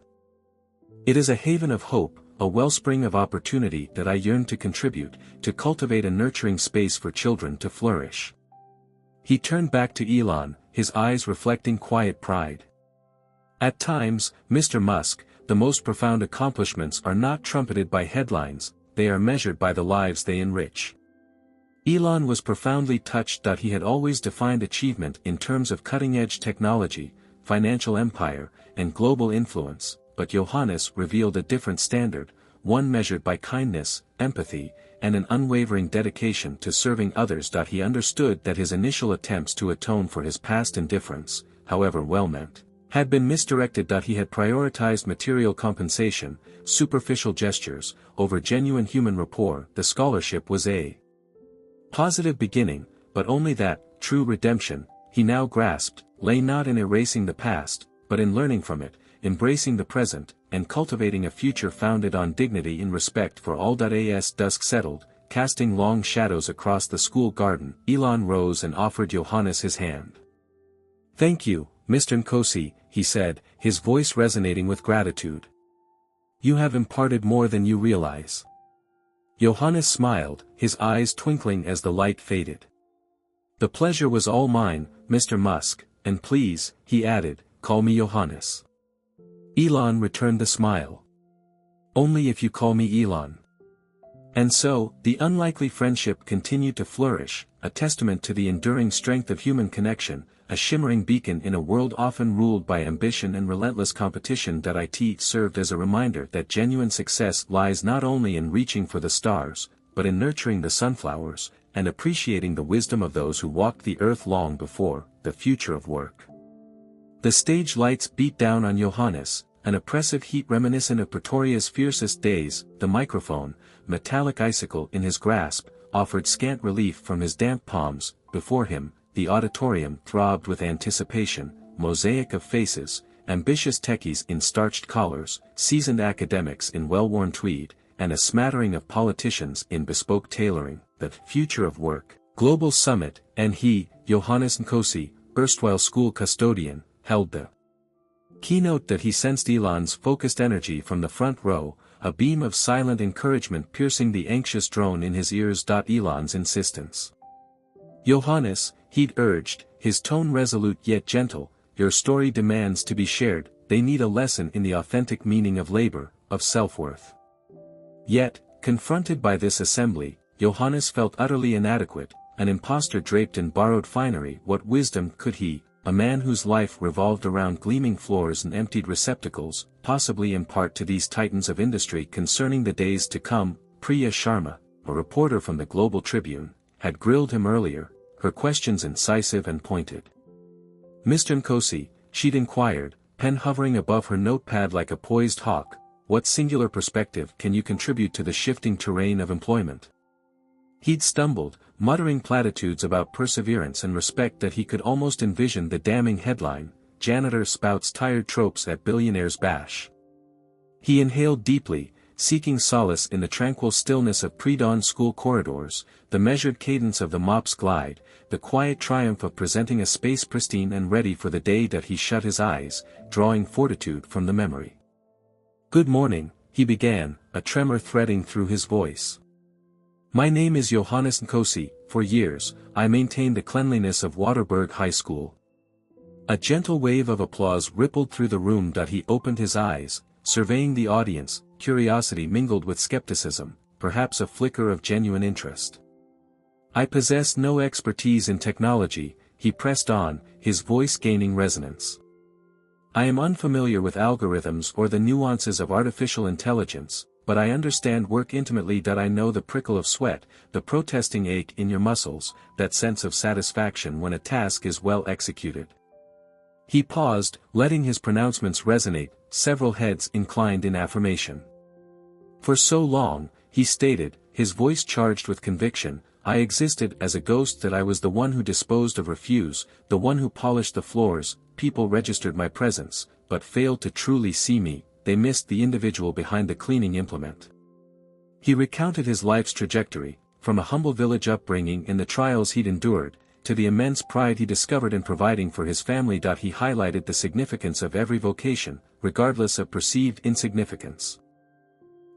It is a haven of hope, a wellspring of opportunity that I yearn to contribute, to cultivate a nurturing space for children to flourish." He turned back to Elon, his eyes reflecting quiet pride. "At times, Mr. Musk, the most profound accomplishments are not trumpeted by headlines, they are measured by the lives they enrich." Elon was profoundly touched. He had always defined achievement in terms of cutting-edge technology, financial empire, and global influence, but Johannes revealed a different standard, one measured by kindness, empathy, and an unwavering dedication to serving others. He understood that his initial attempts to atone for his past indifference, however well-meant, had been misdirected. He had prioritized material compensation, superficial gestures, over genuine human rapport. The scholarship was a positive beginning, but only that. True redemption, he now grasped, lay not in erasing the past, but in learning from it, embracing the present, and cultivating a future founded on dignity and respect for all. As dusk settled, casting long shadows across the school garden, Elon rose and offered Johannes his hand. "Thank you, Mr. Nkosi," he said, his voice resonating with gratitude. You have imparted more than you realize. Johannes smiled, his eyes twinkling as the light faded. The pleasure was all mine, Mr. Musk, and please, he added, call me Johannes. Elon returned the smile. Only if you call me Elon. And so, the unlikely friendship continued to flourish, a testament to the enduring strength of human connection, a shimmering beacon in a world often ruled by ambition and relentless competition. It served as a reminder that genuine success lies not only in reaching for the stars, but in nurturing the sunflowers, and appreciating the wisdom of those who walked the earth long before. The future of work. The stage lights beat down on Johannes, an oppressive heat reminiscent of Pretoria's fiercest days. The microphone, metallic icicle in his grasp, offered scant relief from his damp palms. Before him, the auditorium throbbed with anticipation, mosaic of faces, ambitious techies in starched collars, seasoned academics in well-worn tweed, and a smattering of politicians in bespoke tailoring. The future of work, global summit, and he, Johannes Nkosi, erstwhile school custodian, held the keynote. That he sensed Elon's focused energy from the front row, a beam of silent encouragement piercing the anxious drone in his ears. Elon's insistence. Johannes, he'd urged, his tone resolute yet gentle, your story demands to be shared. They need a lesson in the authentic meaning of labor, of self-worth. Yet, confronted by this assembly, Johannes felt utterly inadequate, an impostor draped in borrowed finery. What wisdom could he, a man whose life revolved around gleaming floors and emptied receptacles, possibly impart to these titans of industry concerning the days to come? Priya Sharma, a reporter from the Global Tribune, had grilled him earlier, her questions incisive and pointed. Mr. Nkosi, she'd inquired, pen hovering above her notepad like a poised hawk, what singular perspective can you contribute to the shifting terrain of employment? He'd stumbled, muttering platitudes about perseverance and respect that he could almost envision the damning headline, Janitor spouts tired tropes at billionaire's bash. He inhaled deeply, seeking solace in the tranquil stillness of pre-dawn school corridors, the measured cadence of the mop's glide, the quiet triumph of presenting a space pristine and ready for the day. He shut his eyes, drawing fortitude from the memory. Good morning, he began, a tremor threading through his voice. My name is Johannes Nkosi. For years, I maintained the cleanliness of Waterberg High School. A gentle wave of applause rippled through the room. He opened his eyes, surveying the audience, curiosity mingled with skepticism, perhaps a flicker of genuine interest. I possess no expertise in technology, he pressed on, his voice gaining resonance. I am unfamiliar with algorithms or the nuances of artificial intelligence, but I understand work intimately. I know the prickle of sweat, the protesting ache in your muscles, that sense of satisfaction when a task is well executed. He paused, letting his pronouncements resonate, several heads inclined in affirmation. For so long, he stated, his voice charged with conviction, I existed as a ghost. I was the one who disposed of refuse, the one who polished the floors. People registered my presence, but failed to truly see me. They missed the individual behind the cleaning implement. He recounted his life's trajectory, from a humble village upbringing and the trials he'd endured, to the immense pride he discovered in providing for his family. He highlighted the significance of every vocation, regardless of perceived insignificance.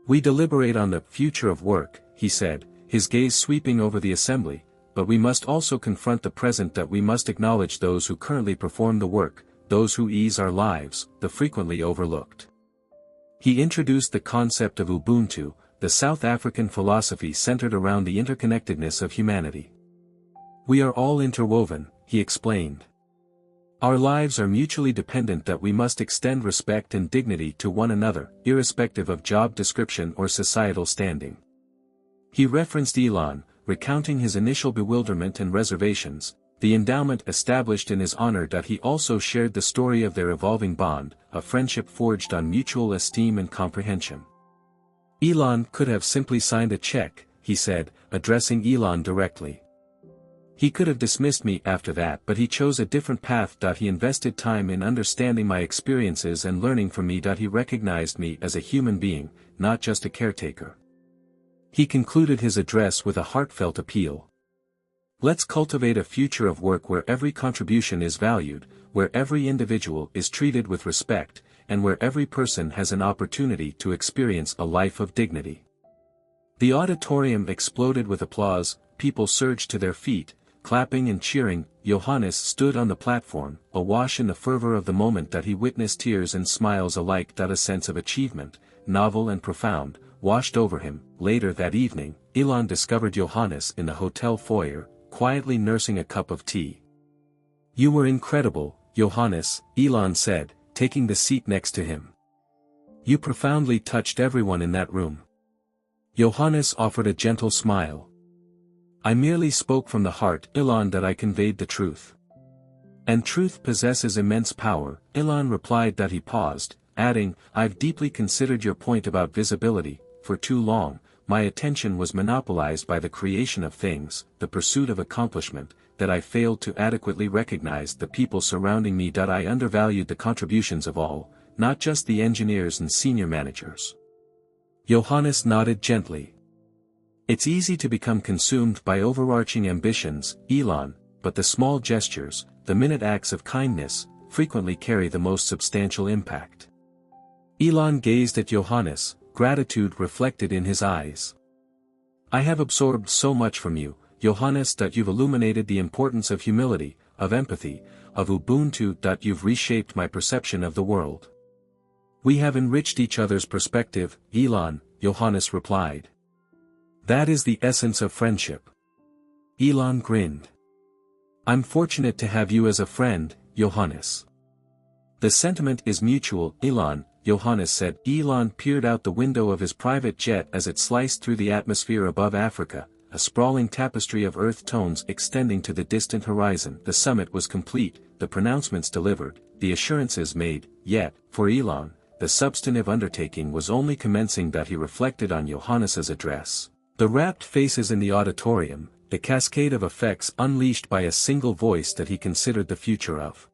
We deliberate on the future of work, he said, his gaze sweeping over the assembly, but we must also confront the present. We must acknowledge those who currently perform the work, those who ease our lives, the frequently overlooked. He introduced the concept of Ubuntu, the South African philosophy centered around the interconnectedness of humanity. We are all interwoven, he explained. Our lives are mutually dependent. We must extend respect and dignity to one another, irrespective of job description or societal standing. He referenced Elon, recounting his initial bewilderment and reservations, the endowment established in his honor. He also shared the story of their evolving bond, a friendship forged on mutual esteem and comprehension. Elon could have simply signed a check, he said, addressing Elon directly. He could have dismissed me after that, but he chose a different path. He invested time in understanding my experiences and learning from me. He recognized me as a human being, not just a caretaker. He concluded his address with a heartfelt appeal. Let's cultivate a future of work where every contribution is valued, where every individual is treated with respect, and where every person has an opportunity to experience a life of dignity." The auditorium exploded with applause, people surged to their feet, clapping and cheering. Johannes stood on the platform, awash in the fervor of the moment that he witnessed. Tears and smiles alike. A sense of achievement, novel and profound, washed over him. Later that evening, Elon discovered Johannes in the hotel foyer, quietly nursing a cup of tea. "You were incredible, Johannes," Elon said, taking the seat next to him. "You profoundly touched everyone in that room." Johannes offered a gentle smile. "I merely spoke from the heart, Elon, that I conveyed the truth." "And truth possesses immense power," Elon replied. He paused, adding, "I've deeply considered your point about visibility. For too long, my attention was monopolized by the creation of things, the pursuit of accomplishment, that I failed to adequately recognize the people surrounding me. I undervalued the contributions of all, not just the engineers and senior managers." Johannes nodded gently. "It's easy to become consumed by overarching ambitions, Elon, but the small gestures, the minute acts of kindness, frequently carry the most substantial impact." Elon gazed at Johannes, gratitude reflected in his eyes. "I have absorbed so much from you, Johannes. You've illuminated the importance of humility, of empathy, of Ubuntu. You've reshaped my perception of the world." "We have enriched each other's perspective, Elon," Johannes replied. "That is the essence of friendship." Elon grinned. "I'm fortunate to have you as a friend, Johannes." "The sentiment is mutual, Elon," Johannes said. Elon peered out the window of his private jet as it sliced through the atmosphere above Africa, a sprawling tapestry of earth tones extending to the distant horizon. The summit was complete, the pronouncements delivered, the assurances made, yet, for Elon, the substantive undertaking was only commencing. He reflected on Johannes's address. The rapt faces in the auditorium, the cascade of effects unleashed by a single voice. He considered the future of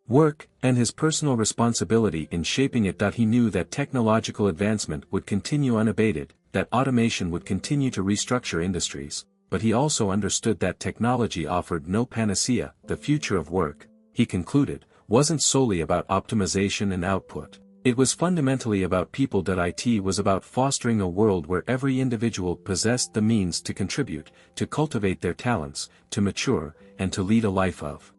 work, and his personal responsibility in shaping it. He knew that technological advancement would continue unabated, that automation would continue to restructure industries, but he also understood that technology offered no panacea. The future of work, he concluded, wasn't solely about optimization and output. It was fundamentally about people. It was about fostering a world where every individual possessed the means to contribute, to cultivate their talents, to mature, and to lead a life of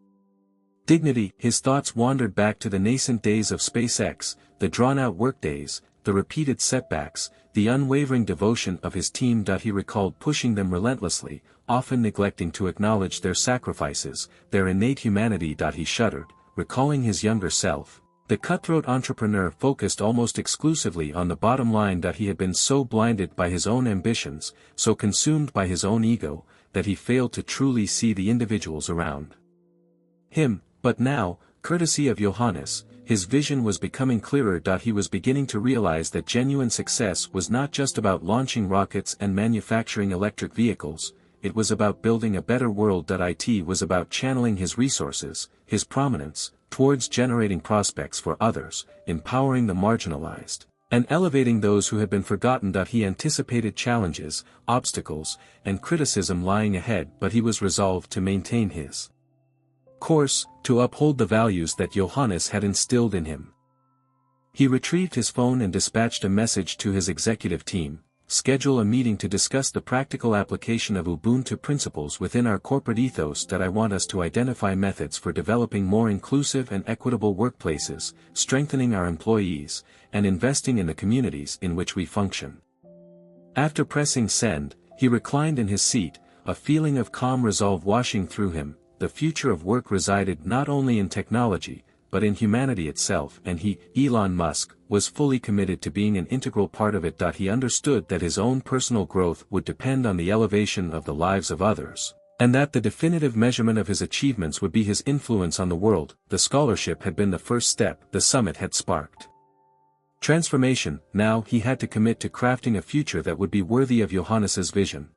dignity. His thoughts wandered back to the nascent days of SpaceX, the drawn-out workdays, the repeated setbacks, the unwavering devotion of his team. He recalled pushing them relentlessly, often neglecting to acknowledge their sacrifices, their innate humanity. He shuddered, recalling his younger self. The cutthroat entrepreneur focused almost exclusively on the bottom line. He had been so blinded by his own ambitions, so consumed by his own ego, that he failed to truly see the individuals around him. But now, courtesy of Johannes, his vision was becoming clearer. He was beginning to realize that genuine success was not just about launching rockets and manufacturing electric vehicles, it was about building a better world. It was about channeling his resources, his prominence, towards generating prospects for others, empowering the marginalized, and elevating those who had been forgotten. He anticipated challenges, obstacles, and criticism lying ahead, but he was resolved to maintain his course, to uphold the values that Johannes had instilled in him. He retrieved his phone and dispatched a message to his executive team: "Schedule a meeting to discuss the practical application of Ubuntu principles within our corporate ethos. I want us to identify methods for developing more inclusive and equitable workplaces, strengthening our employees, and investing in the communities in which we function." After pressing send, he reclined in his seat, a feeling of calm resolve washing through him. The future of work resided not only in technology, but in humanity itself, and he, Elon Musk, was fully committed to being an integral part of it. He understood that his own personal growth would depend on the elevation of the lives of others, and that the definitive measurement of his achievements would be his influence on the world. The scholarship had been the first step, the summit had sparked transformation. Now he had to commit to crafting a future that would be worthy of Johannes's vision.